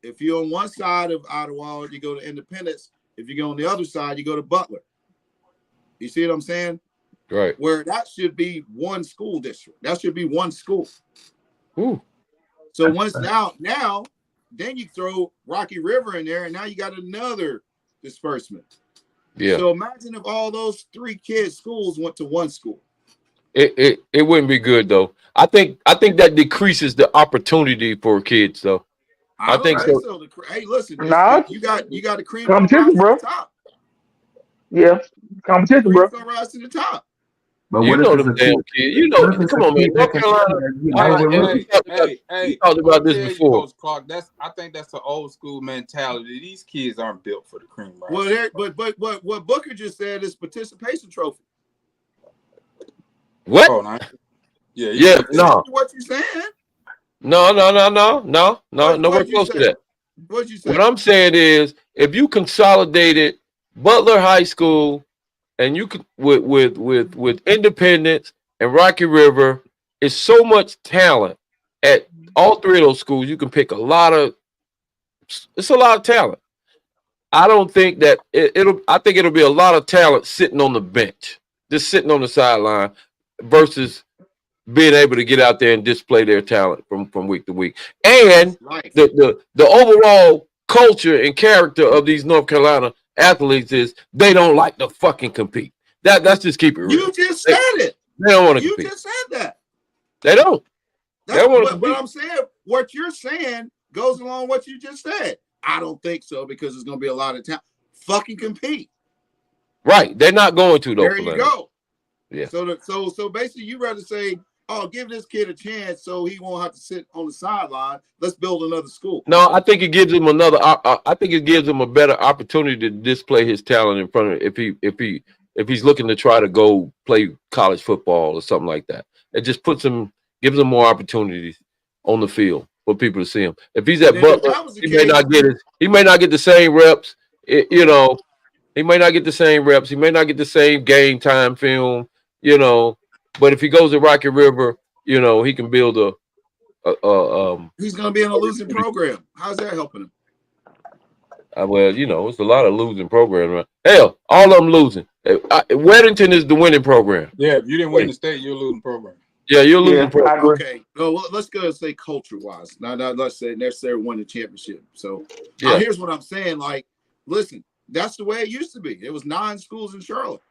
If you're on one side of Ottawa, you go to Independence. If you go on the other side, you go to Butler. You see what I'm saying? Right. Where that should be one school district. That should be one school. Ooh. So once now, then you throw Rocky River in there, and now you got another disbursement. Yeah. So imagine if all those 3 kids' schools went to one school. It wouldn't be good though. I think that decreases the opportunity for kids though. I think so. Hey, listen, you got the cream competition, bro. to the top. Yeah, competition, bro. Gonna rise to the top. But You know them damn kids. You know, come on, man. North Carolina. We talked about this before. Coach Clark, I think that's the old school mentality. These kids aren't built for the cream rise. Well, but what Booker just said is participation trophy. What? Oh, nice. Yeah. No. What you saying? No. Nowhere close to that. What you say? What I'm saying is, if you consolidated Butler High School and you could with Independence and Rocky River, it's so much talent at all 3 of those schools. You can pick a lot of talent. I don't think that I think it'll be a lot of talent sitting on the bench, just sitting on the sideline, versus being able to get out there and display their talent from week to week. And the overall culture and character of these North Carolina athletes is they don't like to fucking compete. That's just keep it real. You just said it. They don't want to compete. You just said that. They don't. They don't want to compete. But I'm saying what you're saying goes along with what you just said. I don't think so, because there's going to be a lot of time. Fucking compete. Right. They're not going to though. There you go. Yeah. So basically, you rather say, "Oh, give this kid a chance so he won't have to sit on the sideline. Let's build another school." No, I think it gives him I think it gives him a better opportunity to display his talent in front of if he's looking to try to go play college football or something like that. It just gives him more opportunities on the field for people to see him. If he's at Butler, he may not get the same reps. He may not get the same reps. He may not get the same game time film. But if he goes to Rocky River, he can build he's going to be in a losing program. How's that helping him? Well, it's a lot of losing programs. Right? Hell, all of them losing. Weddington is the winning program. Yeah, if you didn't win the state, you're a losing program. Yeah, you're a losing program. Okay. Well, let's go and say culture-wise. Not let's say necessarily win the championship. So here's what I'm saying. Like, listen, that's the way it used to be. It was 9 schools in Charlotte.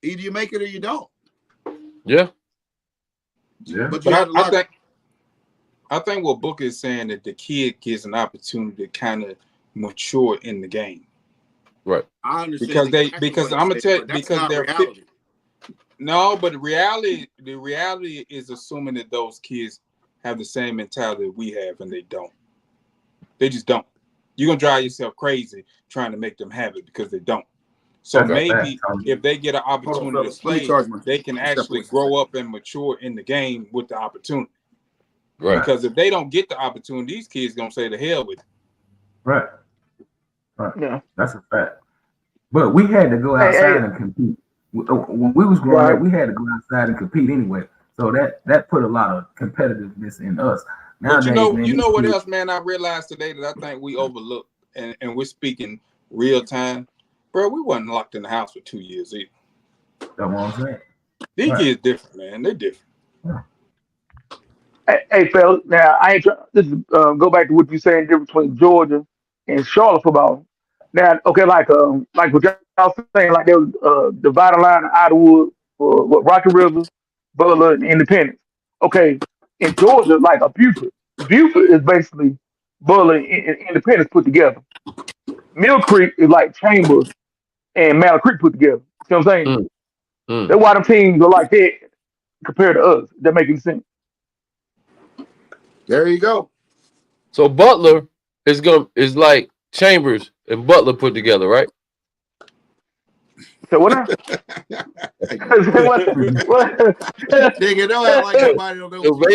Either you make it or you don't. Yeah. But I think what Booker is saying, that the kid gets an opportunity to kind of mature in the game. Right. I understand. Because I'm gonna tell you, because they're reality. No, but the reality is assuming that those kids have the same mentality that we have, and they don't. They just don't. You're gonna drive yourself crazy trying to make them have it, because they don't. So maybe if they get an opportunity to play, they can actually grow up and mature in the game with the opportunity. Right. Because if they don't get the opportunity, these kids gonna say the hell with it. Right. Yeah. That's a fact. But we had to go outside and compete. When we was growing up, we had to go outside and compete anyway. So that put a lot of competitiveness in us. Nowadays, but you know what else, man, I realized today that I think we overlooked, and we're speaking real time. Bro, we wasn't locked in the house for 2 years either. That's what I'm saying. These kids different, man. They're different. Yeah. Hey, fellas, now I ain't trying to go back to what you saying difference between Georgia and Charlotte football. Now, okay, like what y'all saying, like there was dividing line of Idlewood for Rocky River, Butler, and Independence. Okay, in Georgia, like a Buford is basically Butler and Independence put together. Mill Creek is like Chambers and Mallet Creek put together. See what I'm saying? That's why them teams are like that compared to us. That making sense? There you go. So Butler is like Chambers and Butler put together, right? So what? Now? What? Nigga, don't act like nobody don't know So what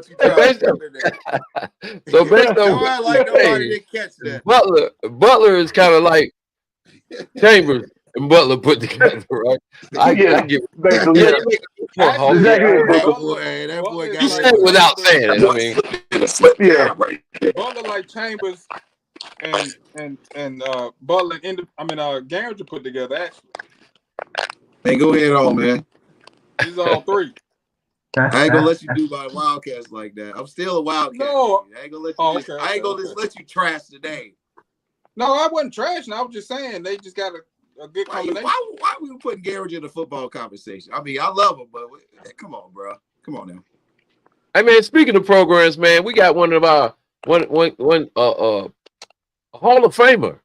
you trying to put in there. so based on Don't act like nobody didn't catch that. Butler is kind of like Chambers and Butler put together, right? I get basically, you make a good point, Hawk. Exactly. That boy got You said it without saying it. I mean, Yeah. Butler like Chambers and Butler Garringer put together. Actually, hey, go ahead on, man. these all three. I ain't gonna let you do my Wildcats like that. I'm still a Wildcat. No, I ain't gonna let you. I ain't gonna just let you trash today. No, I wasn't trashing. I was just saying they just got a good combination. Why we putting Garrett in the football conversation? I mean, I love him, but come on, bro. Come on now. I mean, speaking of programs, man, we got one of our one Hall of Famer,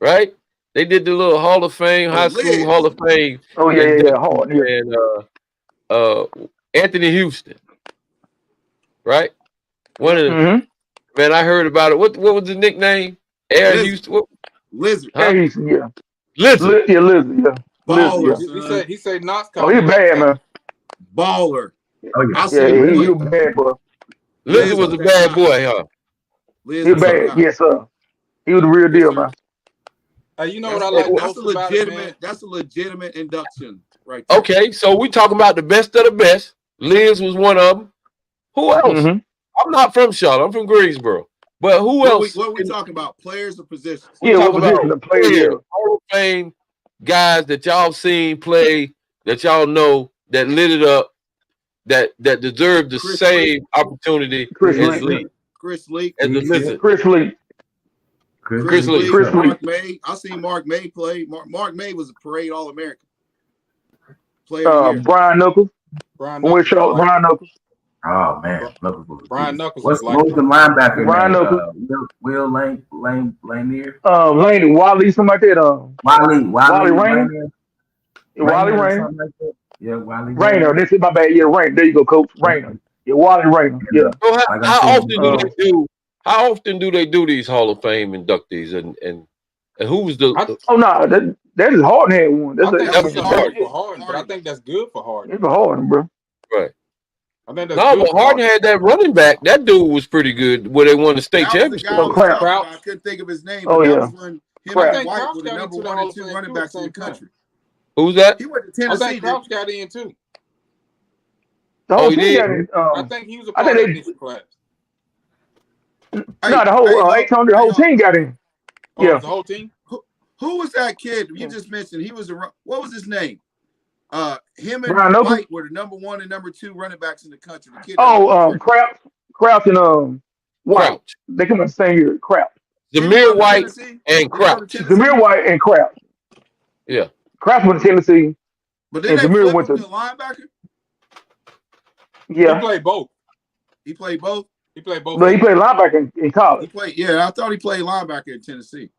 right? They did the little Hall of Fame, high school Hall of Fame. Oh yeah, hard. Yeah. And Anthony Houston, right? One of the man, I heard about it. What was the nickname? Air Houston. Lizard. Huh? Air Houston, yeah. Lizard. Lizard, yeah. Baller. Yeah. He said Knox. Oh, he bad, man. Baller. Oh yeah. He bad, boy. Lizard was a bad boy, huh? He bad, yes, sir. He was the real deal, man. You know what I like most about it, man? That's a legitimate induction, right there. Okay, so we talking about the best of the best. Liz was one of them. Who else? I'm not from Charlotte. I'm from Greensboro. But who else? What are we talking about? Players or positions? We talking about players, Hall of Fame guys that y'all seen play, that y'all know that lit it up, that deserve the same opportunity as Lee. Chris Lee. As the Lizard. Chris Lee. Mark May. I seen Mark May play. Mark May was a parade All-American. Brian Knuckles. Brian Knuckles. Oh man, Brian Knuckles. What's the linebacker? Brian Knuckles. Will Lanier. Laney, Wally, something like that. Wally Rayner. Wally Rayner. Yeah, Wally Rayner. This is my bad. Yeah, Rayner. There you go, Coach. Rayner. Yeah, Wally Rayner. Yeah. So how often do they do these Hall of Fame inductees and who was the? That is Harden had one. That's hard for Harden, but I think that's good for Harden. It's for Harden, bro. Right. I think that's good. But Harden had that running back. That dude was pretty good. Where they won the state championship. I couldn't think of his name. Oh yeah. That was when him and White were the number 1 and 2 running backs in the country. Who's that? He went to Tennessee. I think Crouch got in too. He did. I think he was a part of this class. No, the whole team got in. The whole team. Who was that kid you just mentioned? He was what was his name? Him and Brian White were the number 1 and number 2 running backs in the country. The kid Crouch and White. They come in the same year. Crouch. Zamir White and Crouch. Zamir White and Crouch. Yeah. Crouch went to Tennessee. But then Zamir went to the linebacker. Yeah. He played both. He played both. But he played linebacker in college. I thought he played linebacker in Tennessee.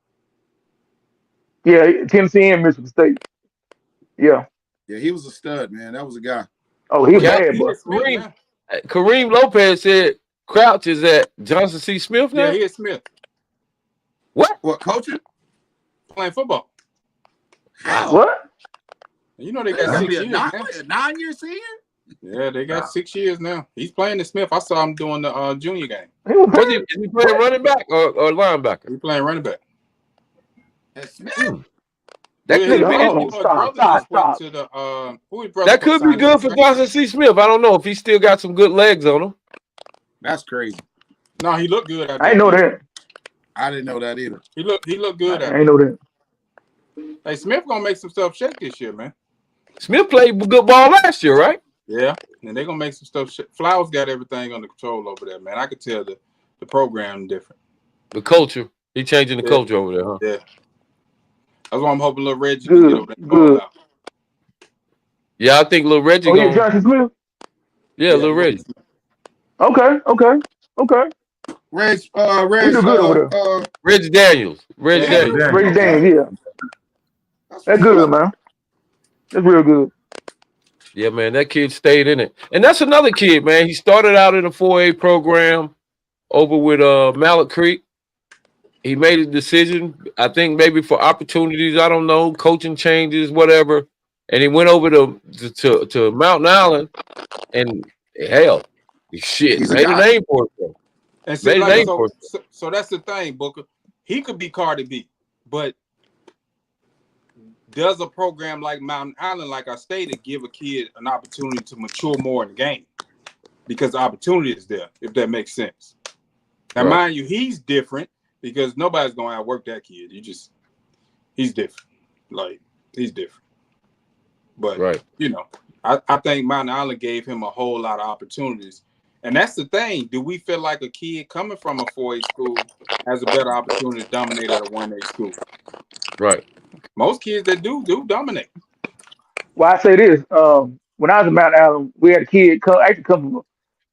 Yeah, Tennessee and Michigan State. Yeah. Yeah, he was a stud, man. That was a guy. Oh, he was bad, boy. Kareem Lopez said Crouch is at Johnson C. Smith now? Yeah, he is Smith. What? What, coaching? Playing football. Wow. What? You know they got 6 years now. A 9-year senior? Yeah, they got 6 years now. He's playing at Smith. I saw him doing the junior game. Is he playing running back or linebacker? He's playing running back. At Smith? That could be good for Johnson C. Smith. I don't know if he still got some good legs on him. That's crazy. No, he looked good. I didn't know that. I didn't know that either. He looked good. I didn't know that. Hey, Smith gonna make some stuff shake this year, man. Smith played good ball last year, right? Yeah, and they're gonna make some stuff shake. Flowers got everything under control over there, man. I could tell the program different. The culture. He changing the culture over there, huh? Yeah. That's why I'm hoping little Reggie can get over there and ball out. Yeah, I think little Reggie. Johnson Smith? Yeah, little Reggie. Okay. Reggie Daniels. Reggie Daniels, yeah. That's good, man. That's real good. Yeah, man, that kid stayed in it. And that's another kid, man. He started out in a 4A program, over with Mallet Creek. He made a decision, I think maybe for opportunities, I don't know, coaching changes, whatever. And he went over to Mountain Island and hell, shit, He's a made a guy. name for himself. And see, Made a like name so, for himself. so that's the thing, Booker. He could be Cardi B, but does a program like Mountain Island, like I stated, give a kid an opportunity to mature more in the game because the opportunity is there, if that makes sense. Now, Right. mind you, he's different because nobody's going to outwork that kid. He's different. Like, he's different. But, Right. you know, I think Mountain Island gave him a whole lot of opportunities. And that's the thing. Do we feel like a kid coming from a 4A school has a better opportunity to dominate at a 1A school? Right. Most kids that do dominate. Well, I say this. When I was in Mount Allen, we had a kid actually come from a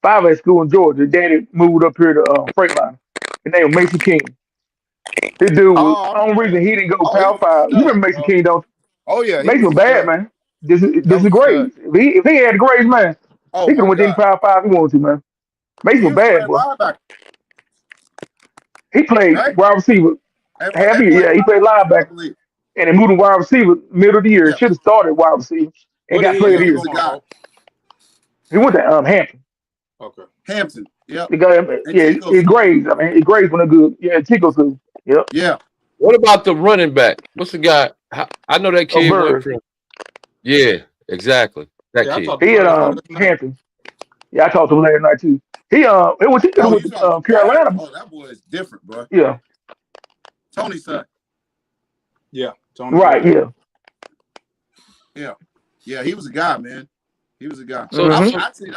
5A school in Georgia. Daddy moved up here to Freightliner. His name was Mason King. This dude was Oh, I only remember reason that. he didn't go Oh, he Power was a Five. You stud, remember Mason bro. King, don't Oh yeah, you? he Mason was was a bad, stud. man. This That is was the a stud. grades. If he had the grades, man, Oh he could have my went any God, Power Five he wanted to, man. Mason he was was bad, playing boy. linebacker, He played right? wide receiver half And year. played Yeah, he played linebacker, I linebacker, believe. and then moved to wide receiver middle of the year. Yeah, Should have started wide receiver and What did got he player of end yeah, the up he year. was a going, guy. Hope? He went to Hampton. Okay. Hampton. Yep. The guy, And yeah, Tico his School. grades. I mean, his grades were good. Yeah, Tico too. Yep. Yeah. What about the running back? What's the guy? I know that Oh, kid went Bird. from. Yeah, exactly. That Yeah, I kid. talked to He had Bird last night. Hampton. Yeah, I talked to him last night too. He Oh, went you to talking Barrett? Carolina. Oh, that boy is different, bro. Yeah. Tony's son. Yeah, Tony Right. Barrett. Yeah. Yeah. Yeah, he was a guy, man. He was a guy. So, I Mm-hmm. so, actually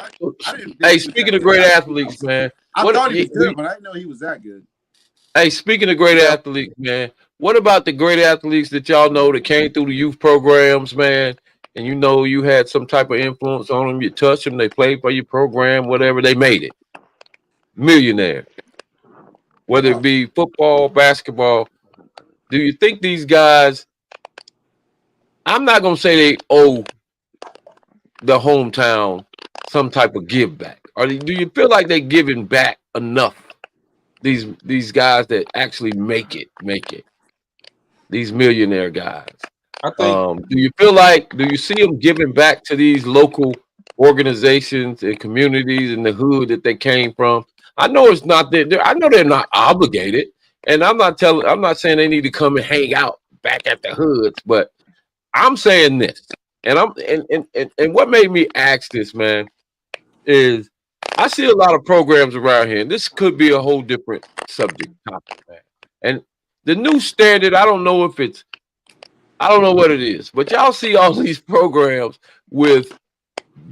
I didn't think hey, he was that speaking of good. great Actually, athletes, man. I What? thought he was good, but I didn't know he was that good. Hey, speaking of great Yeah. athletes, man. What about the great athletes that y'all know that came through the youth programs, man? And you know you had some type of influence on them. You touched them. They played for your program, whatever. They made it millionaire. Whether it Oh, be football, basketball. Do you think these guys? I'm not gonna say they owe the hometown some type of give back, or do you feel like they're giving back enough? These guys that actually make it. These millionaire guys. I think Do you see them giving back to these local organizations and communities in the hood that they came from? I know it's not that. I know they're not obligated, and I'm not saying they need to come and hang out back at the hoods, but I'm saying this, and and what made me ask this, man, is I see a lot of programs around here, and this could be a whole different subject topic, man. And the new standard, I don't know what it is, but y'all see all these programs with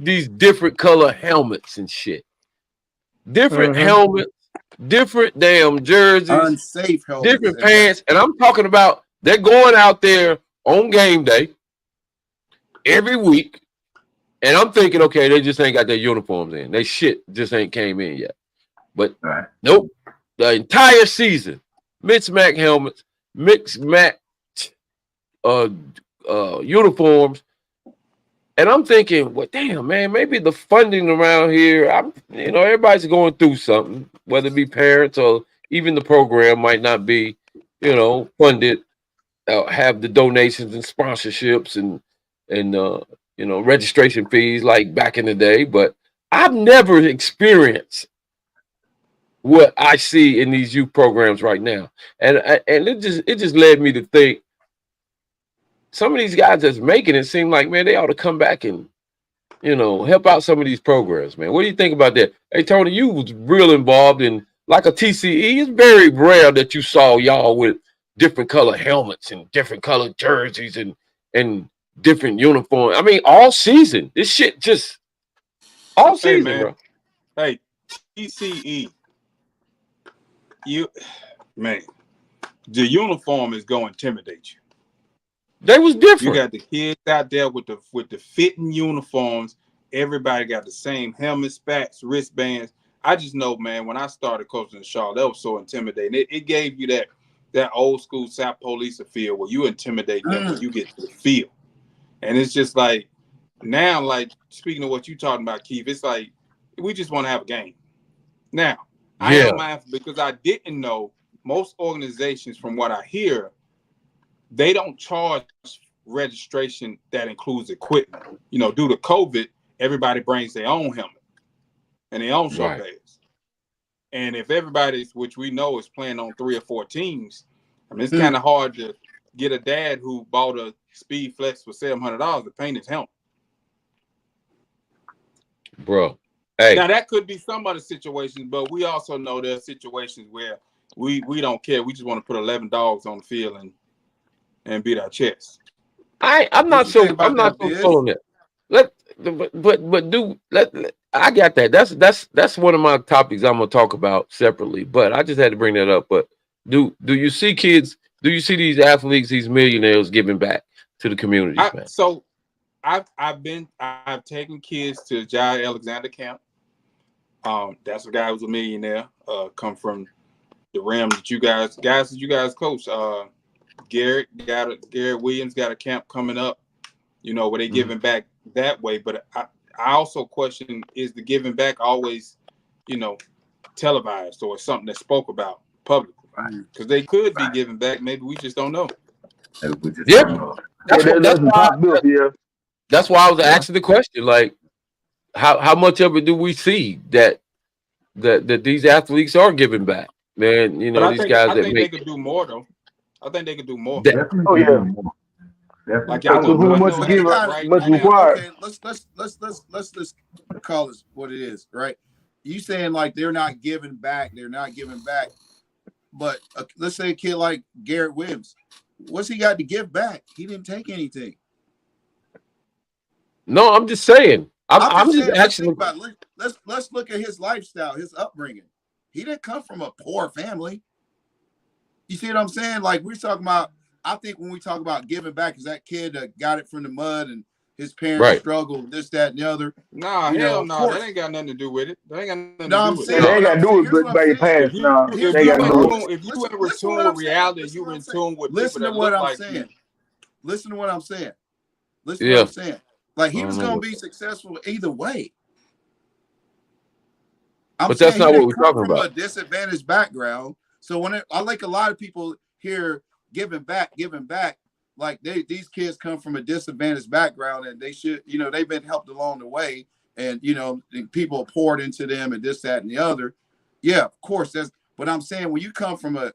these different color helmets and shit. Different Mm-hmm. helmets, different damn jerseys, unsafe helmets different at that. pants. And I'm talking about they're going out there on game day every week. And I'm thinking, okay, they just ain't got their uniforms in. They shit just ain't came in yet. But All right. nope. The entire season, mixed match helmets, mixed match uh uniforms. And I'm thinking, well, damn, man, maybe the funding around here, everybody's going through something, whether it be parents or even the program might not be, funded, have the donations and sponsorships and registration fees like back in the day. But I've never experienced what I see in these youth programs right now, and it just led me to think some of these guys that's making it seem like, man, they ought to come back and help out some of these programs, man. What do you think about that? Hey, Tony, you was real involved in like a TCE. It's very rare that you saw y'all with different color helmets and different color jerseys and different uniforms. I mean, all season. This shit just all hey season, man, bro. hey, TCE, you man, the uniform is going to intimidate you. They was You different. got the kids out there with the fitting uniforms. Everybody got the same helmets, spats, wristbands. I just know, man, when I started coaching in Charlotte, that was so intimidating. It gave you that old school South Police feel where you intimidate them when you get to the field. And it's just like now, like speaking of what you talking about, Keith, it's like we just want to have a game. Now, I am mindful because I didn't know most organizations, from what I hear, they don't charge registration that includes equipment. You know, due to COVID, everybody brings their own helmet and their own show pads. And if everybody's, which we know is playing on 3 or 4 teams, I mean, it's kind of hard to get a dad who bought a Speed Flex for $700 to paint his helmet. Bro. Hey. Now, that could be some other situations, but we also know there are situations where we don't care. We just want to put 11 dogs on the field and beat our chest. I'm not so full on that. I got that. That's one of my topics I'm gonna talk about separately. But I just had to bring that up. But do you see kids? Do you see these athletes, these millionaires giving back to the communities, man? So I've taken kids to Jai Alexander camp. That's a guy who's a millionaire. Come from the realm that you guys coach. Garrett Williams got a camp coming up, you know, where they giving back that way. But I also question, is the giving back always, you know, televised or something that's spoke about publicly? Because they could be giving back. Maybe we just don't know. That's why I was asking the question, like, how much of it do we see that these athletes are giving back? Man, you know, I think they could do more though. I think they could do more. Oh yeah. Like y'all much required. Okay, let's call this what it is, right? You saying like they're not giving back, but let's say a kid like Garrett Williams, what's he got to give back? He didn't take anything. No, I'm just saying. I'm just actually let's look at his lifestyle, his upbringing. He didn't come from a poor family. You see what I'm saying? Like we're talking about. I think when we talk about giving back, is that kid that got it from the mud and his parents struggled, this, that, and the other. Nah, hell no, that ain't got nothing to do with it. That ain't got nothing to do with it. They ain't got to do with good by your parents. No, if you in tune with reality, you're in tune with listen to what I'm saying. Listen to what I'm saying. Listen to what I'm saying. Like he was going to be successful either way. But that's not what we're talking about. From a disadvantaged background. So I like a lot of people here giving back, like these kids come from a disadvantaged background and they should, you know, they've been helped along the way and, you know, people poured into them and this, that, and the other. Yeah, of course. But I'm saying when you come from a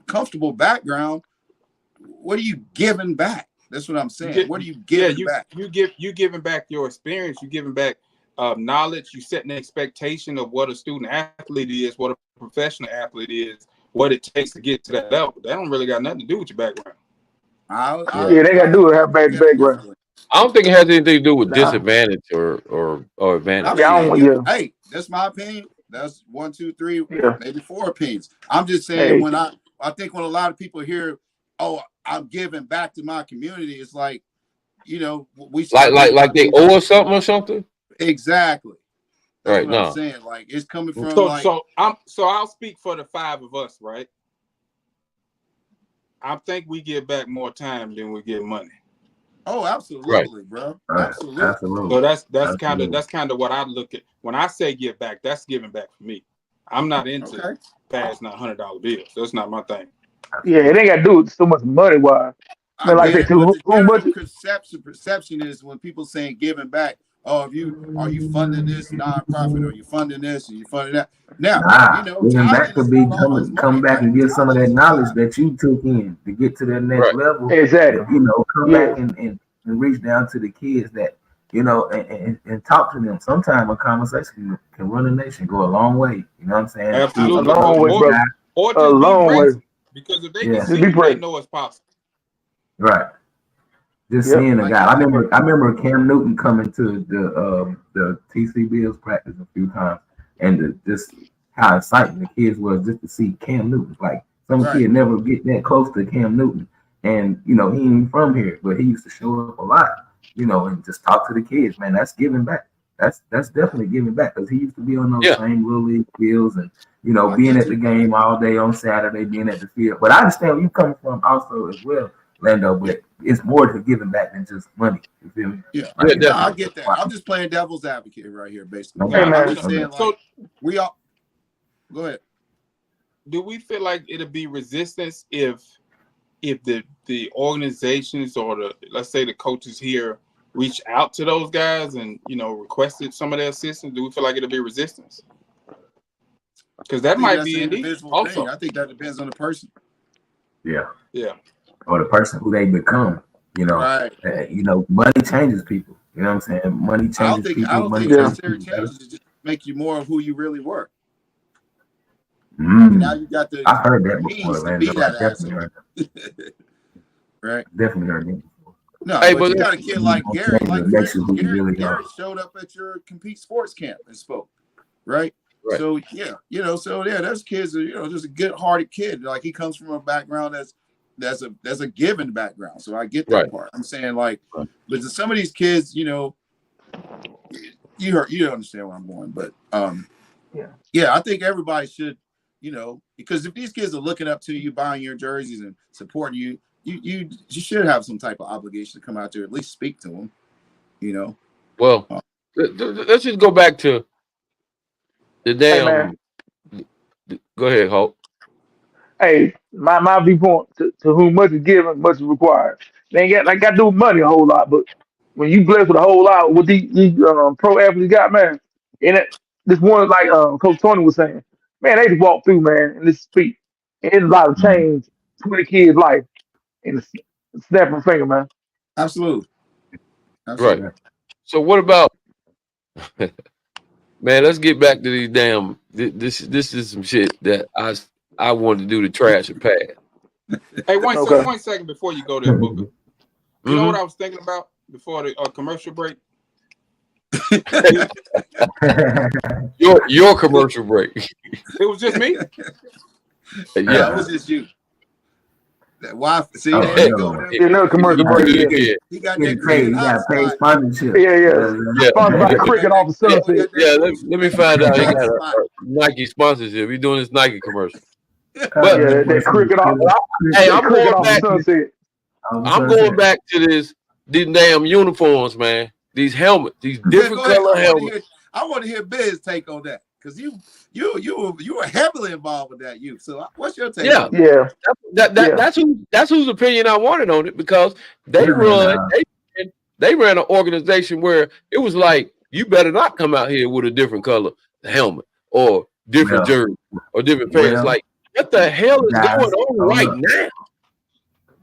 comfortable background, what are you giving back? That's what I'm saying. What are you giving back? You giving back your experience. You giving back knowledge. You setting an expectation of what a student athlete is, what a professional athlete is, what it takes to get to that level. That don't really got nothing to do with your background. They got to do with have background. I don't think it has anything to do with disadvantage or advantage. Hey, that's my opinion. That's 1, 2, 3, maybe 4 opinions. I'm just saying when I think when a lot of people hear, oh, I'm giving back to my community, it's like, you know, we like they owe us something or something. Exactly. That's right. What I'm saying, like it's coming from. So I'll speak for the 5 of us, right? I think we give back more time than we give money. Oh, absolutely, bro. Absolutely. So that's kind of what I look at when I say give back. That's giving back for me. I'm not into passing $100 bills. That's not my thing. Yeah, it ain't got to do with so much money. Why? I mean, like the perception is when people saying giving back. Oh, are you funding this nonprofit? Or are you funding this? Or you funding that? Now, you know, giving back could be come back and get some of that knowledge that you took in to get to that next level. Exactly. You know, come back and reach down to the kids that, you know, and talk to them. Sometimes a conversation can run a nation, go a long way. You know what I'm saying? Absolutely. A long way, bro. Or just a long way. Because if they can see it, they know it's possible. Right. Just seeing a guy. I remember Cam Newton coming to the TC Bills practice a few times, and just how exciting the kids was just to see Cam Newton. Like some kid never get that close to Cam Newton, and you know he ain't from here, but he used to show up a lot, you know, and just talk to the kids. Man, that's giving back. That's definitely giving back because he used to be on those same little league fields and you know being at the game all day on Saturday, being at the field. But I understand where you coming from also as well, Lando, but it's more to giving back than just money. You feel me? Yeah, I get that. I'm just playing devil's advocate right here, basically. Okay, I'm just saying, like, Go ahead. Do we feel like it'll be resistance if the organizations or let's say the coaches here reach out to those guys and requested some of their assistance? Do we feel like it'll be resistance? Because that might be an an individual also. thing. I think that depends on the person. Yeah. Or the person who they become. Right. Money changes people. You know what I'm saying? Money changes people. I don't think necessary changes just make you more of who you really were. Now you got the I've heard that before, man. Be that asshole. Right. Definitely heard that before. No, but you got a kid like Gary. Like Gary showed up at your Compete Sports Camp and spoke. Right. So there's kids that, just a good-hearted kid. Like he comes from a background that's a given background. So I get that part. I'm saying but to some of these kids, you understand where I'm going. But I think everybody should, because if these kids are looking up to you, buying your jerseys and supporting you, you should have some type of obligation to come out there at least speak to them. Well, let's just go back to the damn. Go ahead, Hope. Hey, my viewpoint to whom much is given, much is required. They ain't got to do with money a whole lot, but when you blessed with a whole lot, what these pro athletes got, man, and this one like Coach Tony was saying, man, they just walk through, man, and just speak, and it's about to change 20 kids' life in a snap of a finger, man. Absolutely. Right. So what about? Man, let's get back to these damn. This is some shit that I wanted to do the trash and pass. Hey, one second before you go there, Booker. You know what I was thinking about before the commercial break? your commercial break. It was just me. Yeah, it was just you. That wife. See, there you go. Another commercial break. He got that green. You got paid sponsorship. Yeah. Sponsored by Cricket off the Sunset. Yeah, let me find out. He got a Nike sponsorship. He's doing this Nike commercial. But that Cricket off. Hey, I'm going back to these damn uniforms, man. These helmets, these different color helmets. I want to hear Biz take on that because you were heavily involved with that. So what's your take? On that? That's whose opinion I wanted on it because they ran an organization where it was like you better not come out here with a different color helmet or different jersey or different pants. Like what the hell is going on right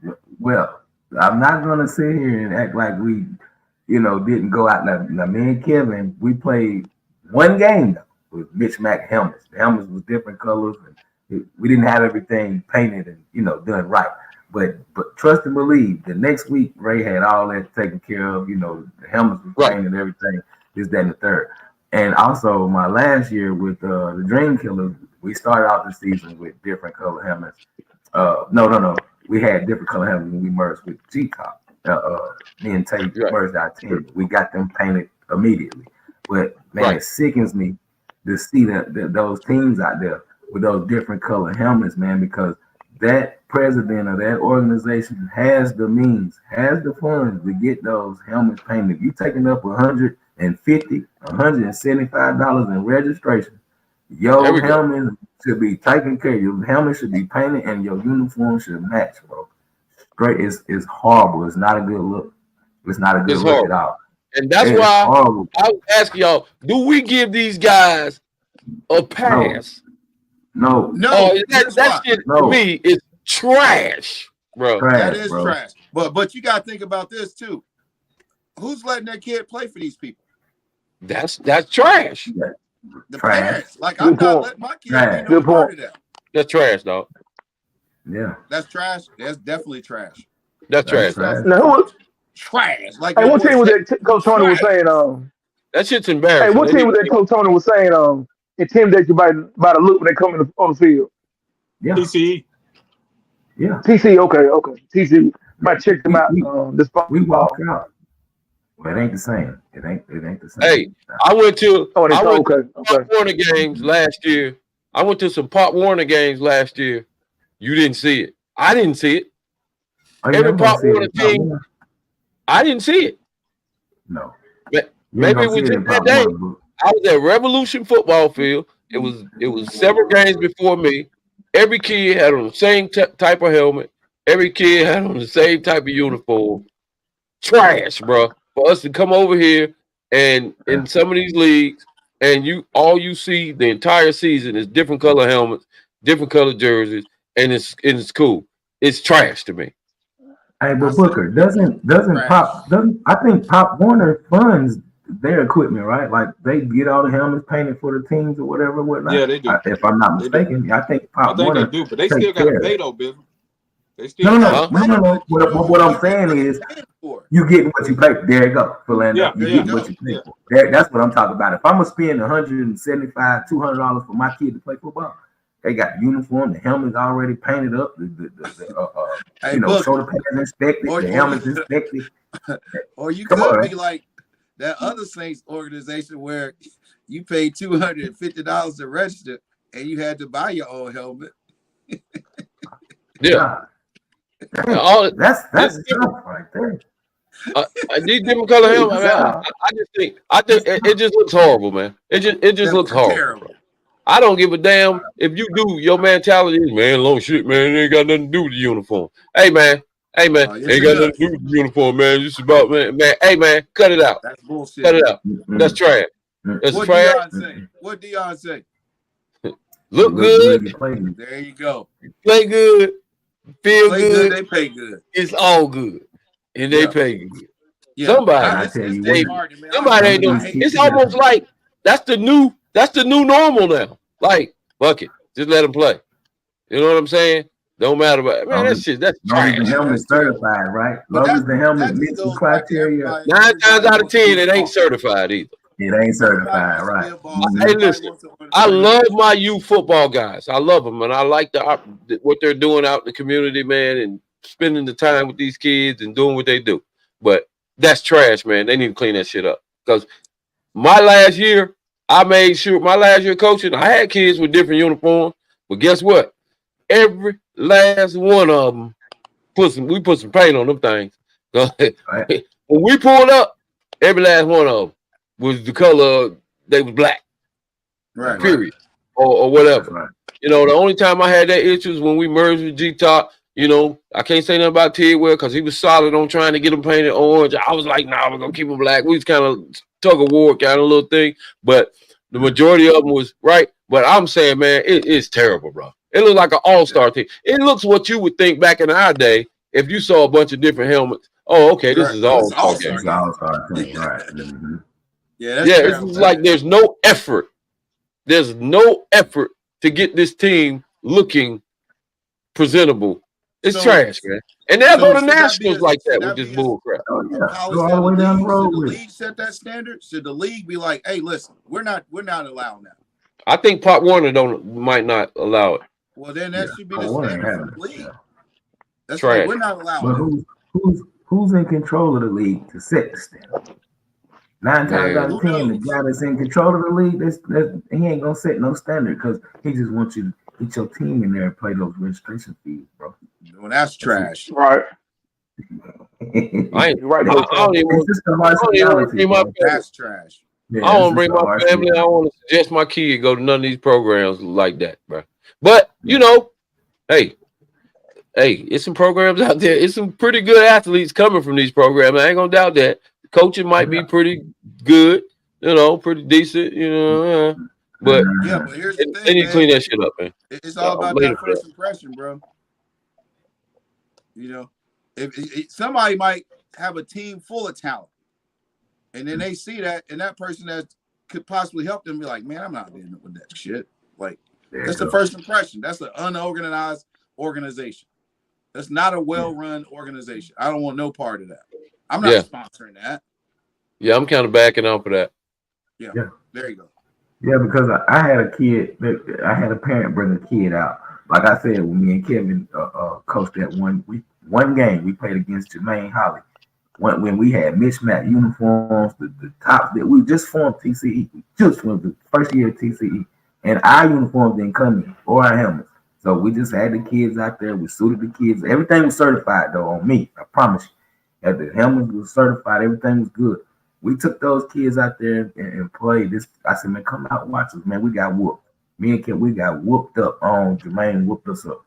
now? Well, I'm not gonna sit here and act like we didn't go out. Now me and Kevin, we played one game though with Mitch Mac helmets. The helmets was different colors, and we didn't have everything painted and done right. But trust and believe, the next week Ray had all that taken care of. The helmets were painted and everything. This, that, and the third. And also my last year with the Dream Killers, we started out the season with different color helmets. No. We had different color helmets when we merged with G-Top. Me and Tate merged our team. We got them painted immediately. But man, it sickens me to see those teams out there with those different color helmets, man, because that president of that organization has the means, has the funds to get those helmets painted. If you're taking up $150, $175 in registration, your helmet should be taken care of. Your helmet should be painted and your uniform should match, bro. Great, it's horrible. It's not a good look. It's not a good look at all. And that's why I was asking y'all, do we give these guys a pass? No. That shit to me is trash, bro. That is trash. But you gotta think about this too. Who's letting that kid play for these people? That's trash. The parents. Like I'm not letting my kid be no part of that. That's trash, dog. Yeah. That's trash. That's definitely trash. That's trash. Now who was trash? Like what team was that Coach Tony was saying? That shit's embarrassing. Hey, what team was that Coach Tony was saying? Intimidate you by the look when they come on the field. Yeah. TCE. Yeah. TCE. Okay. TCE. Might check them out. We walk out. Well, it ain't the same. It ain't the same. Hey, I went to Pop Warner games last year. I went to some Pop Warner games last year. You didn't see it. I didn't see it. Every Pop Warner team, I didn't see it. No. Maybe it was just that day. I was at Revolution Football Field. It was several games before me. Every kid had on the same type of helmet. Every kid had on the same type of uniform. Trash, bro. For us to come over here and in some of these leagues, and you see the entire season is different color helmets, different color jerseys, and it's cool. It's trash to me. Hey, but Booker doesn't Trash. Pop doesn't I think Pop Warner funds their equipment, right? Like they get all the helmets painted for the teams or whatever, Yeah, whatnot. they do. If I'm not They do. mistaken, I think I Pop think they Warner do, but they still takes got to care of pay it. though, Bill. They No, still no, got to no, Pay, no, pay. no, but no. you don't What know I'm saying what is you're paying for. you get what you pay for. There you go, Philando. Yeah, You There you get yeah, what go. you pay yeah. for. That's what I'm talking about. If I'm gonna spend $175, $200 for my kid to play football, they got the uniform, the helmet's already painted up, Hey, Booker, shoulder pads inspected, the or you helmet's inspected. or you Come on, could man. be like that other Saints organization where you paid $250 to register and you had to buy your own helmet. Yeah, Nah, dang, all this that's different. tough right there. These different color Good helmets. I, mean, job. I just think it just looks horrible, man. It just That looks looks horrible. terrible. I don't give a damn if you do. Your mentality is, man, long shit, man. It ain't got nothing to do with the uniform. Hey, man, Yes, ain't it got nothing to do does. with the uniform, man. It's about, man. Hey, man, cut it out. That's Cut bullshit, it man. out. That's Mm-mm, trash. That's What trash. Dion say? mm-mm. What Dion say? You Look look good, good, you play good. There you go. play good, You feel play good, good. they pay good. It's all good, and they Yeah, pay good. yeah. And Somebody, I tell It's you what, ain't disheartening, man. somebody some ain't of doing. I these hate to It's kids, see it. almost like that's the new normal now. Like, fuck it, just let them play. You know what I'm saying? Don't matter about man. long as, That's long as the trash. That's helmet's terrible. certified, right? But Long as the helmet that just meets the goes back to criteria, everybody. 9 times Everybody out of wants to be 10, a it ain't boss. certified either. it ain't Everybody certified, wants to be right? a boss. Mm-hmm. Hey, Everybody listen, wants to run I love regulations. my youth football guys. I love them, and I like what they're doing out in the community, man, and spending the time with these kids and doing what they do. But that's trash, man. They need to clean that shit up. Because my last year, I made sure my last year coaching, I had kids with different uniforms, but guess what? Every last one of them we put some paint on them things. Right, When we pulled up, every last one of them was the color they was black. that's Right. right. Period, or That's whatever. right. The only time I had that issue was when we merged with G Top. I can't say nothing about Tidwell because he was solid on trying to get them painted orange. I was like, nah, we're gonna keep them black. We was kind of tug of war kind of little thing, but the majority of them was right. But I'm saying, man, it's terrible, bro. It looks like an all-star team. It looks what you would think back in our day if you saw a bunch of different helmets. Oh, okay, this Right. is Oh, it's an all-star all-star game. It's game. all star team, right? Mm-hmm. Yeah, that's Yeah, it's terrible, just like man. there's no effort. There's no effort to get this team looking presentable. It's So, trash, man. And they'll go to should that be nationals like should that with that this be bull crap. Oh a yeah, go policy all of the the way down the league? Should road the with it. league set that standard? Should the league be like, hey, listen, we're not allowing that. I think Pop Warner don't might not allow it. Well, then that Yeah, should be I the want to standard have for it. the league. Yeah. That's like Trash. we're not allowing But that. who's in control of the league to set the standard? Nine times out Man, of Who 10, the knows? guy that's in control of the league, he ain't gonna set no standard because he just wants you to get your team in there and pay those registration fees, bro. Well, that's That's it. trash. Right. I ain't. You're right, I, Coach. I don't even It's want. just the I don't even want to partiality, bring my bro. family. That's trash. I Yeah, don't it's want to just bring the my varsity. family. I don't want to suggest my kid go to none of these programs like that, bro. But Yeah. hey, it's some programs out there. It's some pretty good athletes coming from these programs. I ain't gonna doubt that. Coaching might be pretty good, pretty decent, but Yeah, Mhm. but here's the they thing, need to man. clean that shit up, man. It's all about Later, that man. first impression, bro. You know, if somebody might have a team full of talent, and then they see that, and that person that could possibly help them be like, man, I'm not dealing with that shit. Like, There that's you the go. first impression. That's an unorganized organization. That's not a well-run organization. I don't want no part of that. I'm not Yeah, sponsoring that. yeah, I'm kind of backing out for that. Yeah, Yeah. there you go. Yeah, because I had a kid. I had a parent bring a kid out. Like I said, when me and Kevin coached that one game, we played against Jermaine Holly. When we had mismatched uniforms, the tops that we just formed TCE, we just formed the first year of TCE, and our uniforms didn't come in or our helmets. So we just had the kids out there. We suited the kids. Everything was certified though on me. I promise you. That the helmets was certified. Everything was good. We took those kids out there and played this. I said, man, come out and watch us, man. We got whooped. Me and Kim, we got whooped up on. Jermaine whooped us up.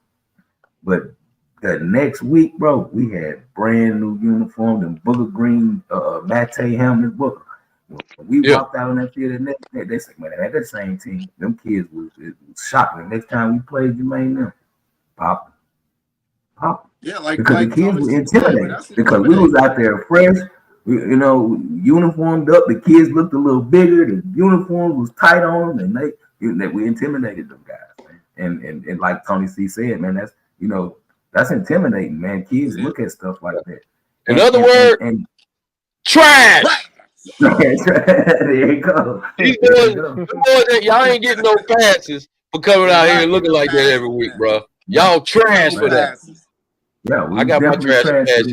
But the next week, bro, we had brand new uniforms and Booger Green, Mate helmets. Booger. When we walked out on that field the next day, they said, man, at that same team, them kids was shocking. The next time we played Jermaine, them pop. Yeah, like Because the kids Tony were said, man, intimidated. that's Because we was out there fresh, uniformed up. The kids looked a little bigger. The uniform was tight on them, and we intimidated them guys. Man. And like Tony C said, man, that's intimidating, man. Kids look at stuff like that. In other words, trash. There you go. These boys, y'all ain't getting no passes for coming out here looking like that every week, bro. Y'all trash for that. Yeah, I got my trash pass.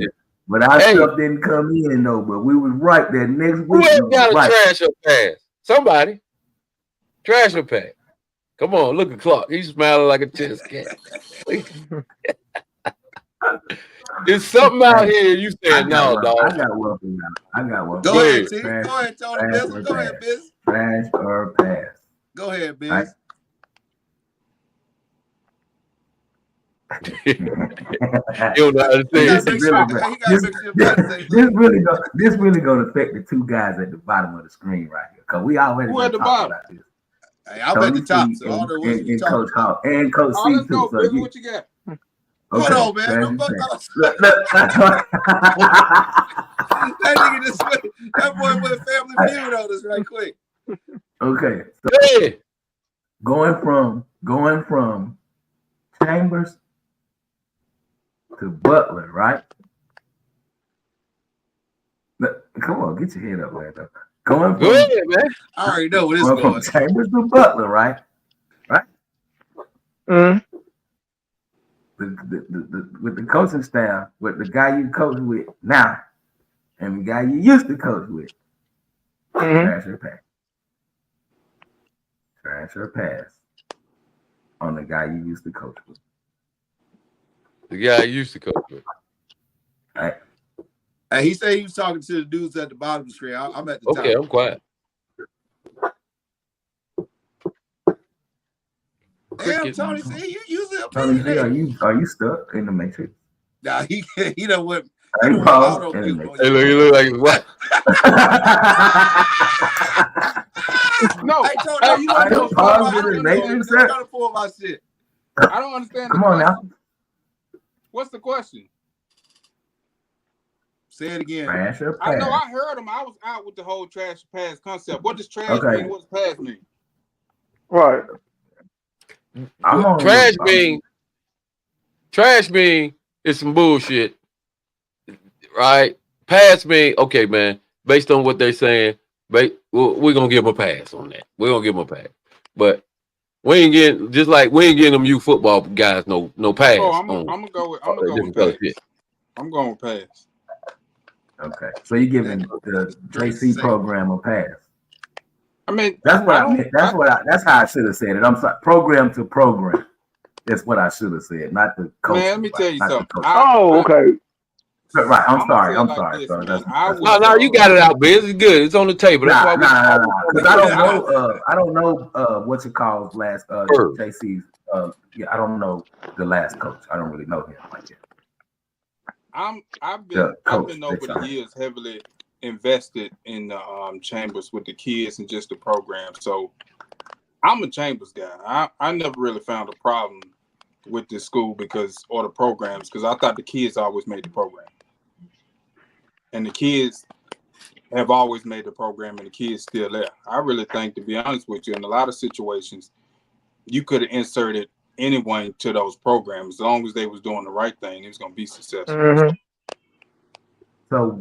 But our stuff didn't come in though. But we was right that next week. Who ain't got a trash or pass? Somebody. Trash or pass. Come on, look at Clark. He's smiling like a tennis cat. There's something out here you saying no, dog. I got one. Go ahead, T. Go ahead, Tony. Go ahead, Biz. Trash or pass. Go ahead, Biz. Right. You don't know how to say this really gonna affect the two guys at the bottom of the screen right here. Cause we already at the bottom. About this. Hey, I'm at the top. So all the ones and Coach Hall and Coach C let's too. go, So what you got? Hold on, man. That nigga just that boy put Family Feud on us right quick. Okay. So going from Chambers to Butler, right? Come on, get your head up, man. Going from, man. I already know where this is going. From Chambers to Butler, right? Mm-hmm. With the coaching staff, with the guy you coach with now, and the guy you used to coach with, trash or pass. Trash or pass on the guy you used to coach with. The guy I used to coach with. All right. Hey, he said he was talking to the dudes at the bottom of the screen. I'm at the top. Okay, I'm quiet. Damn, Tony, see, you using a Tony, are you stuck in the matrix? Nah, he done went. Hey, look like what? No, hey, Tony, you want to pull my shit. I don't understand. Come on now. What's the question? Say it again. Trash or pass? I know I heard him. I was out with the whole trash pass concept. What does trash mean? What does pass mean? Right. Trash mean is some bullshit, right? Pass mean, okay, man, based on what they're saying, we're gonna give them a pass on that. We're gonna give them a pass. But we ain't getting them you football guys no pass. Oh, I'm gonna go with pass. I'm going with pass. Okay. So you're giving the JC program a pass. I mean, that's what I meant. That's how I should have said it. I'm sorry. Program to program. That's what I should have said, not the coach. Man, let me tell you something. Okay. Right. I'm sorry. No, you got it out, Biz. It's good. It's on the table. That's why because I don't know what you call last JC's. I don't know the last coach. I don't really know him like that. I've been over the years heavily invested in the Chambers with the kids and just the program. So I'm a Chambers guy. I never really found a problem with this school or the programs because I thought the kids always made the program. And the kids have always made the program and the kids still there. I really think, to be honest with you, in a lot of situations, you could have inserted anyone to those programs as long as they was doing the right thing. It was going to be successful. Mm-hmm. So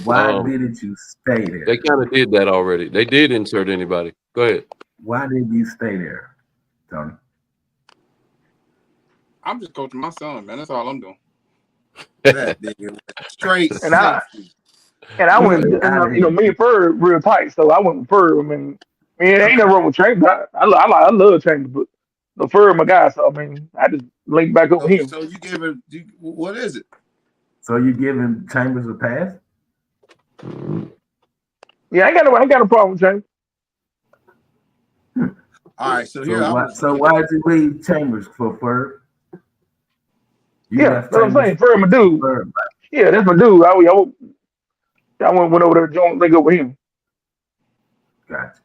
why didn't you stay there? They kind of did that already. They did insert anybody. Go ahead. Why did you stay there, Tony? I'm just coaching my son, man. That's all I'm doing. That nigga straight. And I went, me and Fur real tight, so I went with Fur. I mean, it ain't no wrong with Chambers. I love Chambers, but the Fur my guy, so I mean, I just linked back up with him. So you give him, what is it? So you giving Chambers a pass? Yeah, I ain't got a problem with Chambers. All right, so here why did you leave Chambers for Ferb? You Yeah, left that's what I'm Chambers saying. Ferb, my dude. for Ferb. Yeah, that's my dude. I went over there, joined, link up with him. Gotcha.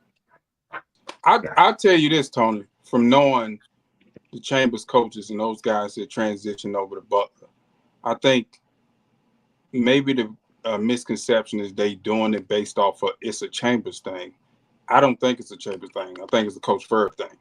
I'll tell you this, Tony, from knowing the Chambers coaches and those guys that transitioned over to Butler, I think maybe the misconception is they doing it based off of it's a Chambers thing. I don't think it's a Chambers thing. I think it's a Coach Ferb thing.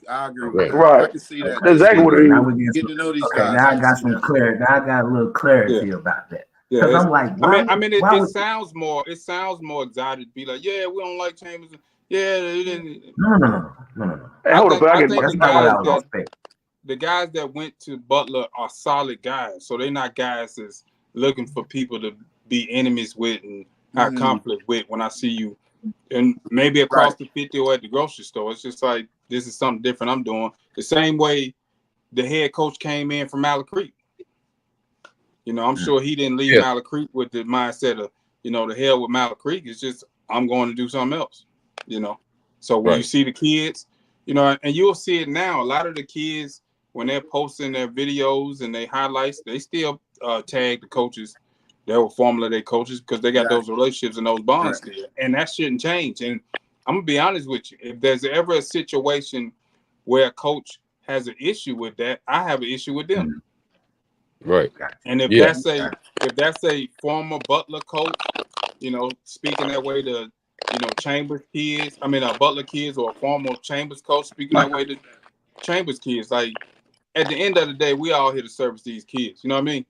I agree with that. Right. I can see that. That's exactly what it is. Get to know these Okay, guys. now I got some clarity. Now I got a little clarity about that. Yeah, Because I'm like, it sounds more exotic to be like, yeah, we don't like Chambers. Yeah, they didn't. No. Hey, hold up, I That's not what I was expecting. The guys that went to Butler are solid guys, so they're not guys that's looking for people to be enemies with and have conflict with. When I see you, and maybe across the 50 or at the grocery store, it's just like this is something different I'm doing. The same way the head coach came in from Mallet Creek. You know, I'm sure he didn't leave Mallet Creek with the mindset of, you know, the hell with Mallet Creek. It's just I'm going to do something else. You know, so when you see the kids, you know, and you'll see it now. A lot of the kids, when they're posting their videos and they highlights, they still tag the coaches that were formerly their coaches because they got those relationships and those bonds still. And that shouldn't change. And I'm gonna be honest with you. If there's ever a situation where a coach has an issue with that, I have an issue with them. Right. And if that's a former Butler coach, you know, speaking that way to, you know, Chambers kids, Butler kids, or a former Chambers coach speaking that way to Chambers kids, like at the end of the day, we all here to service these kids. You know what I mean?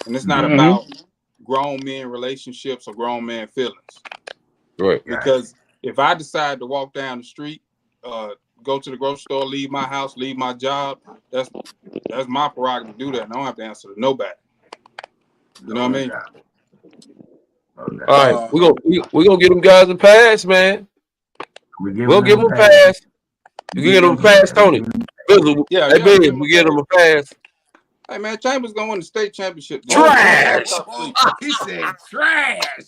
And it's not about grown men relationships or grown man feelings. Right. Because if I decide to walk down the street, go to the grocery store, leave my house, leave my job, that's my prerogative to do that. And I don't have to answer to nobody. You know what I mean? All right, we're gonna get them guys a pass, man. We'll give them a pass. You get them a pass, Tony. Yeah, hey, Ben, we get them a pass. Hey, man, Chambers gonna win the state championship. Trash. He said trash.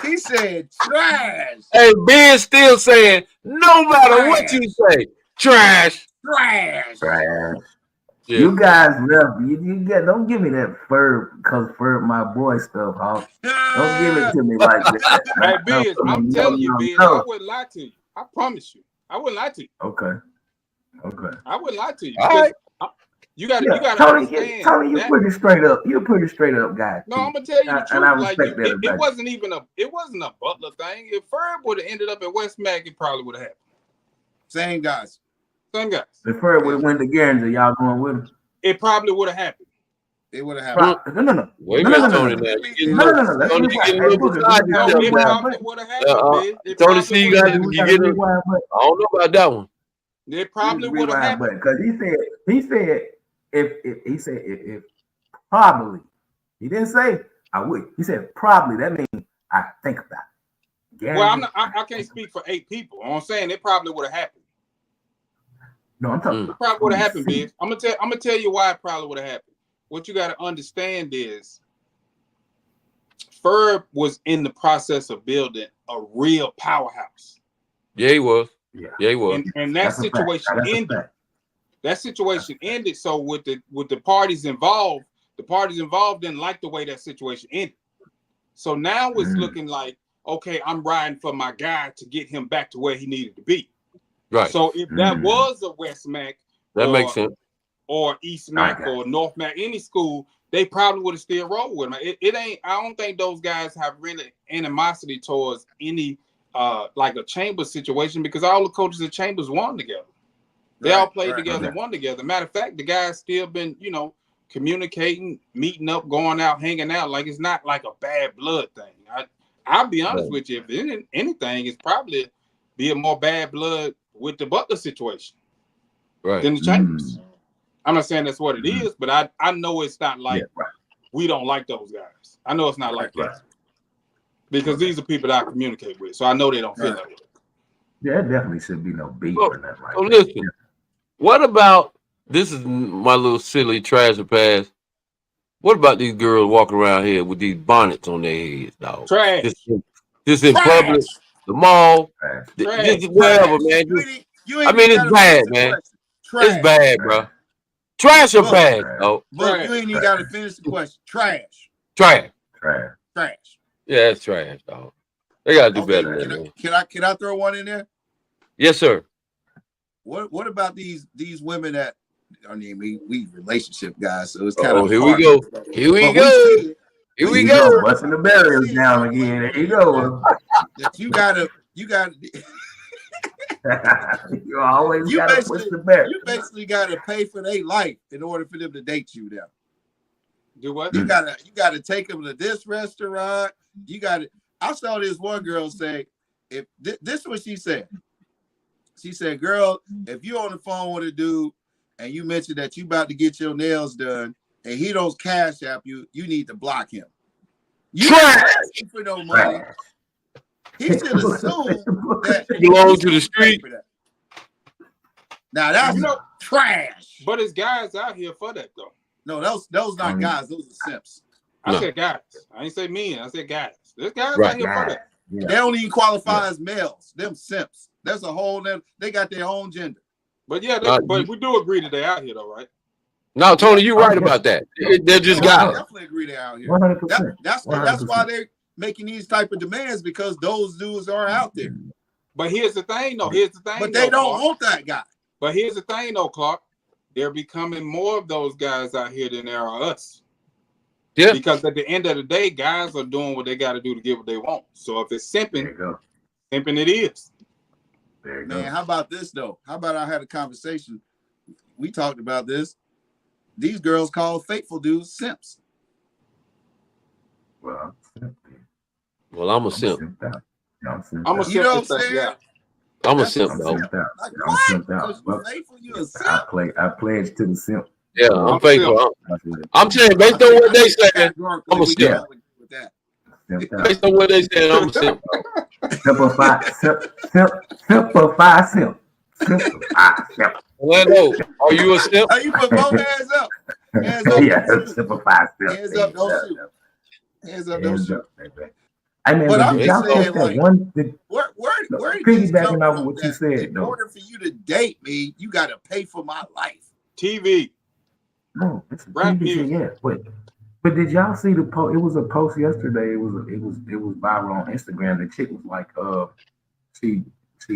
He said trash. Hey, Ben still saying no matter what you say, trash. Yeah. You guys left. Don't give me that Ferb because Ferb my boy stuff, huh? Don't give it to me like that. Hey, Biz, I'm telling you, Biz, I wouldn't lie to you. I promise you. I wouldn't lie to you. Okay. I wouldn't lie to you. All right. You got to understand. Tony, you're pretty straight up. You're a pretty straight up guy. No, I'm gonna tell you the truth. And I respect that. It wasn't a Butler thing. If Ferb would have ended up at West Mac, it probably would have happened. Same guys. If Ferb would have went to Guernsey, y'all going with him? It probably would have happened. It would have happened. No. Wait a minute, Tony. No. Tony, you getting a little beside yourself. It probably would have happened. Tony, see, you getting. I don't know about that one. It probably would have happened because he said if probably, he didn't say I would. He said probably. That means I think about it. Guaranteed. Well, I can't speak for 8 people. I'm saying it probably would have happened. No, I'm talking. It probably would have happened, Biz. I'm gonna tell you why it probably would have happened. What you got to understand is, Ferb was in the process of building a real powerhouse. Yeah, he was. Yeah, he was. And that situation ended. That situation ended. So with the parties involved, didn't like the way that situation ended. So now it's looking like, okay, I'm riding for my guy to get him back to where he needed to be. Right. So if that was a West Mac, that makes sense, or East Mac or North Mac, any school, they probably would have still rolled with him. It ain't. I don't think those guys have really animosity towards any like a Chambers situation because all the coaches at Chambers won together. They all played together, won together. Matter of fact, the guys still been, you know, communicating, meeting up, going out, hanging out. Like it's not like a bad blood thing. I'll be honest with you. If anything, it's probably be a more bad blood with the Butler situation than the Chambers. I'm not saying that's what it is, but I know it's not like we don't like those guys. I know it's not like that because these are people that I communicate with, so I know they don't feel that way. Yeah, it definitely should be no beef or nothing like that. Listen, what about this? Is my little silly trash pass. What about these girls walking around here with these bonnets on their heads, dog? Trash. Just in public, the mall, just wherever, man. You I ain't mean, even it's gotta finish bad, the man. question. It's Trash. bad, bro. Trash or Book, bad, though? Book, you ain't even gotta finish the question. Trash. Trash. Trash. Yeah, it's trash, dog. They gotta do Okay, better than that. can I throw one in there? Yes, sir. What about these women that I mean we relationship guys, so it's kind Oh, of here hard. we go. Here we But go. see it. Here we You go. go busting the barriers down again. There you go. That you gotta You always gotta push the barrier. you basically gotta pay for their life in order for them to date you now. Do what? You gotta take them to this restaurant. I saw this one girl say, if this is what she said. She said, girl, if you're on the phone with a dude and you mention that you about to get your nails done and he don't cash app you, you need to block him. You ain't asking for no money. He should assume that You belong to the street. Now that's trash. But it's guys out here for that though. No, those not guys. Those are simps. I said guys. I ain't say men. I said guys. There's guys Right. out here for that. Yeah. They don't even qualify as males. Them simps. That's a whole. They got their own gender. But yeah, but we do agree that they're out here though, right? No, Tony, you're right about that. They're just I guys. definitely agree they're out here. 100%. That's why they're making these type of demands, because those dudes are out there. But here's the thing, though. But they don't want that guy. But here's the thing, though, Clark. They're becoming more of those guys out here than there are us. Yeah. Because at the end of the day, guys are doing what they got to do to get what they want. So if it's simping, simping it is. There you go. Man, how about this though? How about I had a conversation? We talked about this. These girls call faithful dudes simps. Well, I'm a simp. I'm a simp. You know what I'm saying? I'm a simp, though. Like, what? Because you faithful, you a simp. I pledge to the simp. Yeah, I'm faithful. I'm saying, based on what they saying, I'm a simp. Based on what they saying, I'm a simp. Simplify simp. Orlando, are you a simp? Hey, you put both hands up. Hands up. Yeah, simplify simp. Hands up, don't shoot. Hands up, don't shoot. I mean, But I'm y'all just saying, that like, one. Where did this come piggybacking off from of what you that said, in though. order for you to date me, you got to pay for my life? TV. No, it's Rap TV, music. yeah. But did y'all see the post? It was a post yesterday. It was viral on Instagram. The chick was like, she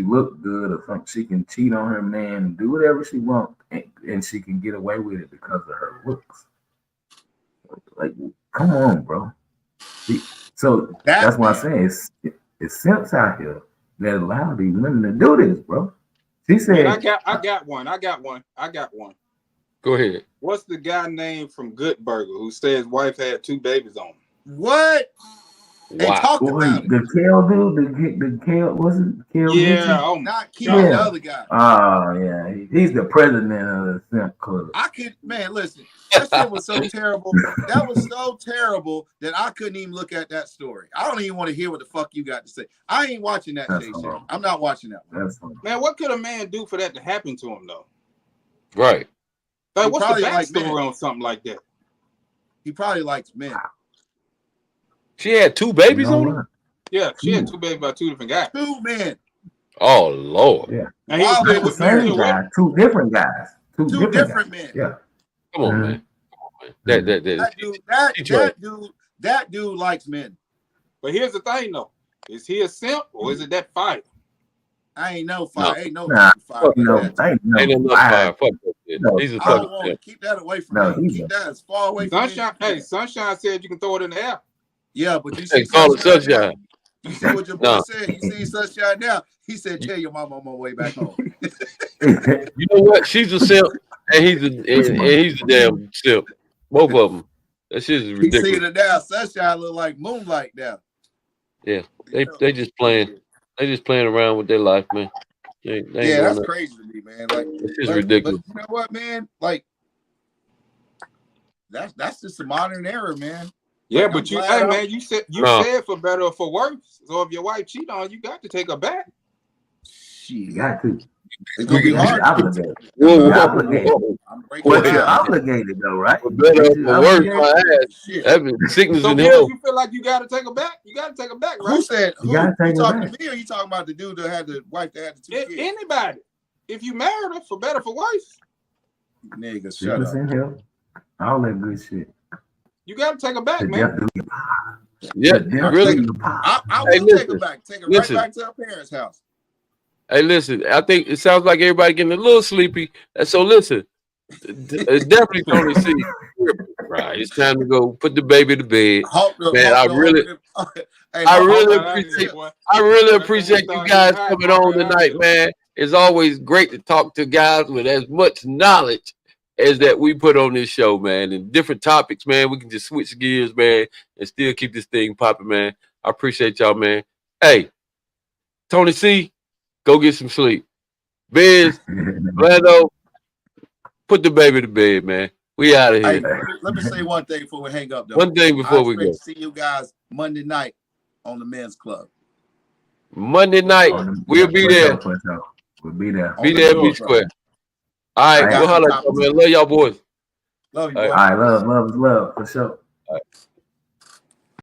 looked good or something. She can cheat on her man and do whatever she wants, and she can get away with it because of her looks. Like, come on, bro. So that's why I'm saying it's simps out here that allow these women to do this, bro. She said, Man, I got one. Go ahead. What's the guy named from Good Burger who said his wife had 2 babies on him? What? And talk about it. The Kale dude, the Kale, was it Kale? Yeah, oh, Not Kale, the other guy. Oh yeah, he's the president of the simp club. Listen, that shit was so terrible. That was so terrible that I couldn't even look at that story. I don't even want to hear what the fuck you got to say. I ain't watching that shit. I'm not watching that one. Man, what could a man do for that to happen to him though? Right. Like, what's the backstory on something like that? He probably likes men. She had 2 babies on her? Yeah, she had 2 babies by 2 different guys. 2 men. Oh, Lord. Yeah. And he was the same guy, 2 different guys. 2 different men. Yeah. Come on, man. That dude likes men. But here's the thing, though. Is he a simp or is it that fire? I ain't no fire. Ain't no fire. Ain't enough fire. Fuck that shit. He's a fucking simp. Keep that away from me. Keep that as far away from Sunshine. Hey, Sunshine said you can throw it in the air. Yeah, but you see, call it Sunshine. You see what your boy said? You see Sunshine now? He said, "Tell your mama on my way back home." You know what? She's a simp, and he's a damn simp. Both of them. That shit is ridiculous. You see it now. Sunshine look like Moonlight now. Yeah, they just playing. They just playing around with their life, man. They that's crazy to me, man. Like, it's ridiculous. But you know what, man? Like, that's just a modern era, man. Yeah, like, but you said for better or for worse. So if your wife cheat on you, got to take her back. You got to. It's gonna be hard. You're obligated though, right? For better or for worse, my ass. That sickness so in hell. You feel like you got to take her back? You got to take her back, right? Who said? You talking to me, or you talking about the dude that had the wife that had the 2 kids? Anybody. if you married her for better for worse. Nigga, shut up. Hell, all that good shit. You gotta take her back, The man. death do- Yeah, the death really. do you pop. I Hey, will take listen, her back. Take her listen. right back to her parents' house. Hey, listen. I think it sounds like everybody getting a little sleepy. So listen, definitely Tony C. Right, it's time to go put the baby to bed. Man, I really appreciate you guys coming on tonight, man. It's always great to talk to guys with as much knowledge as that we put on this show, man. And different topics, man. We can just switch gears, man, and still keep this thing popping, man. I appreciate y'all, man. Hey, Tony C, go get some sleep. Biz, Lando, put the baby to bed, man. We out of here. Hey, let me say one thing before we hang up, though. One thing before we go. To see you guys Monday night on the men's club. Monday night, we'll be there. We'll be there. Be there, be square. All right, we'll holler at y'all, man. Love y'all boys. Love you, boy. All right, love, for sure. All right.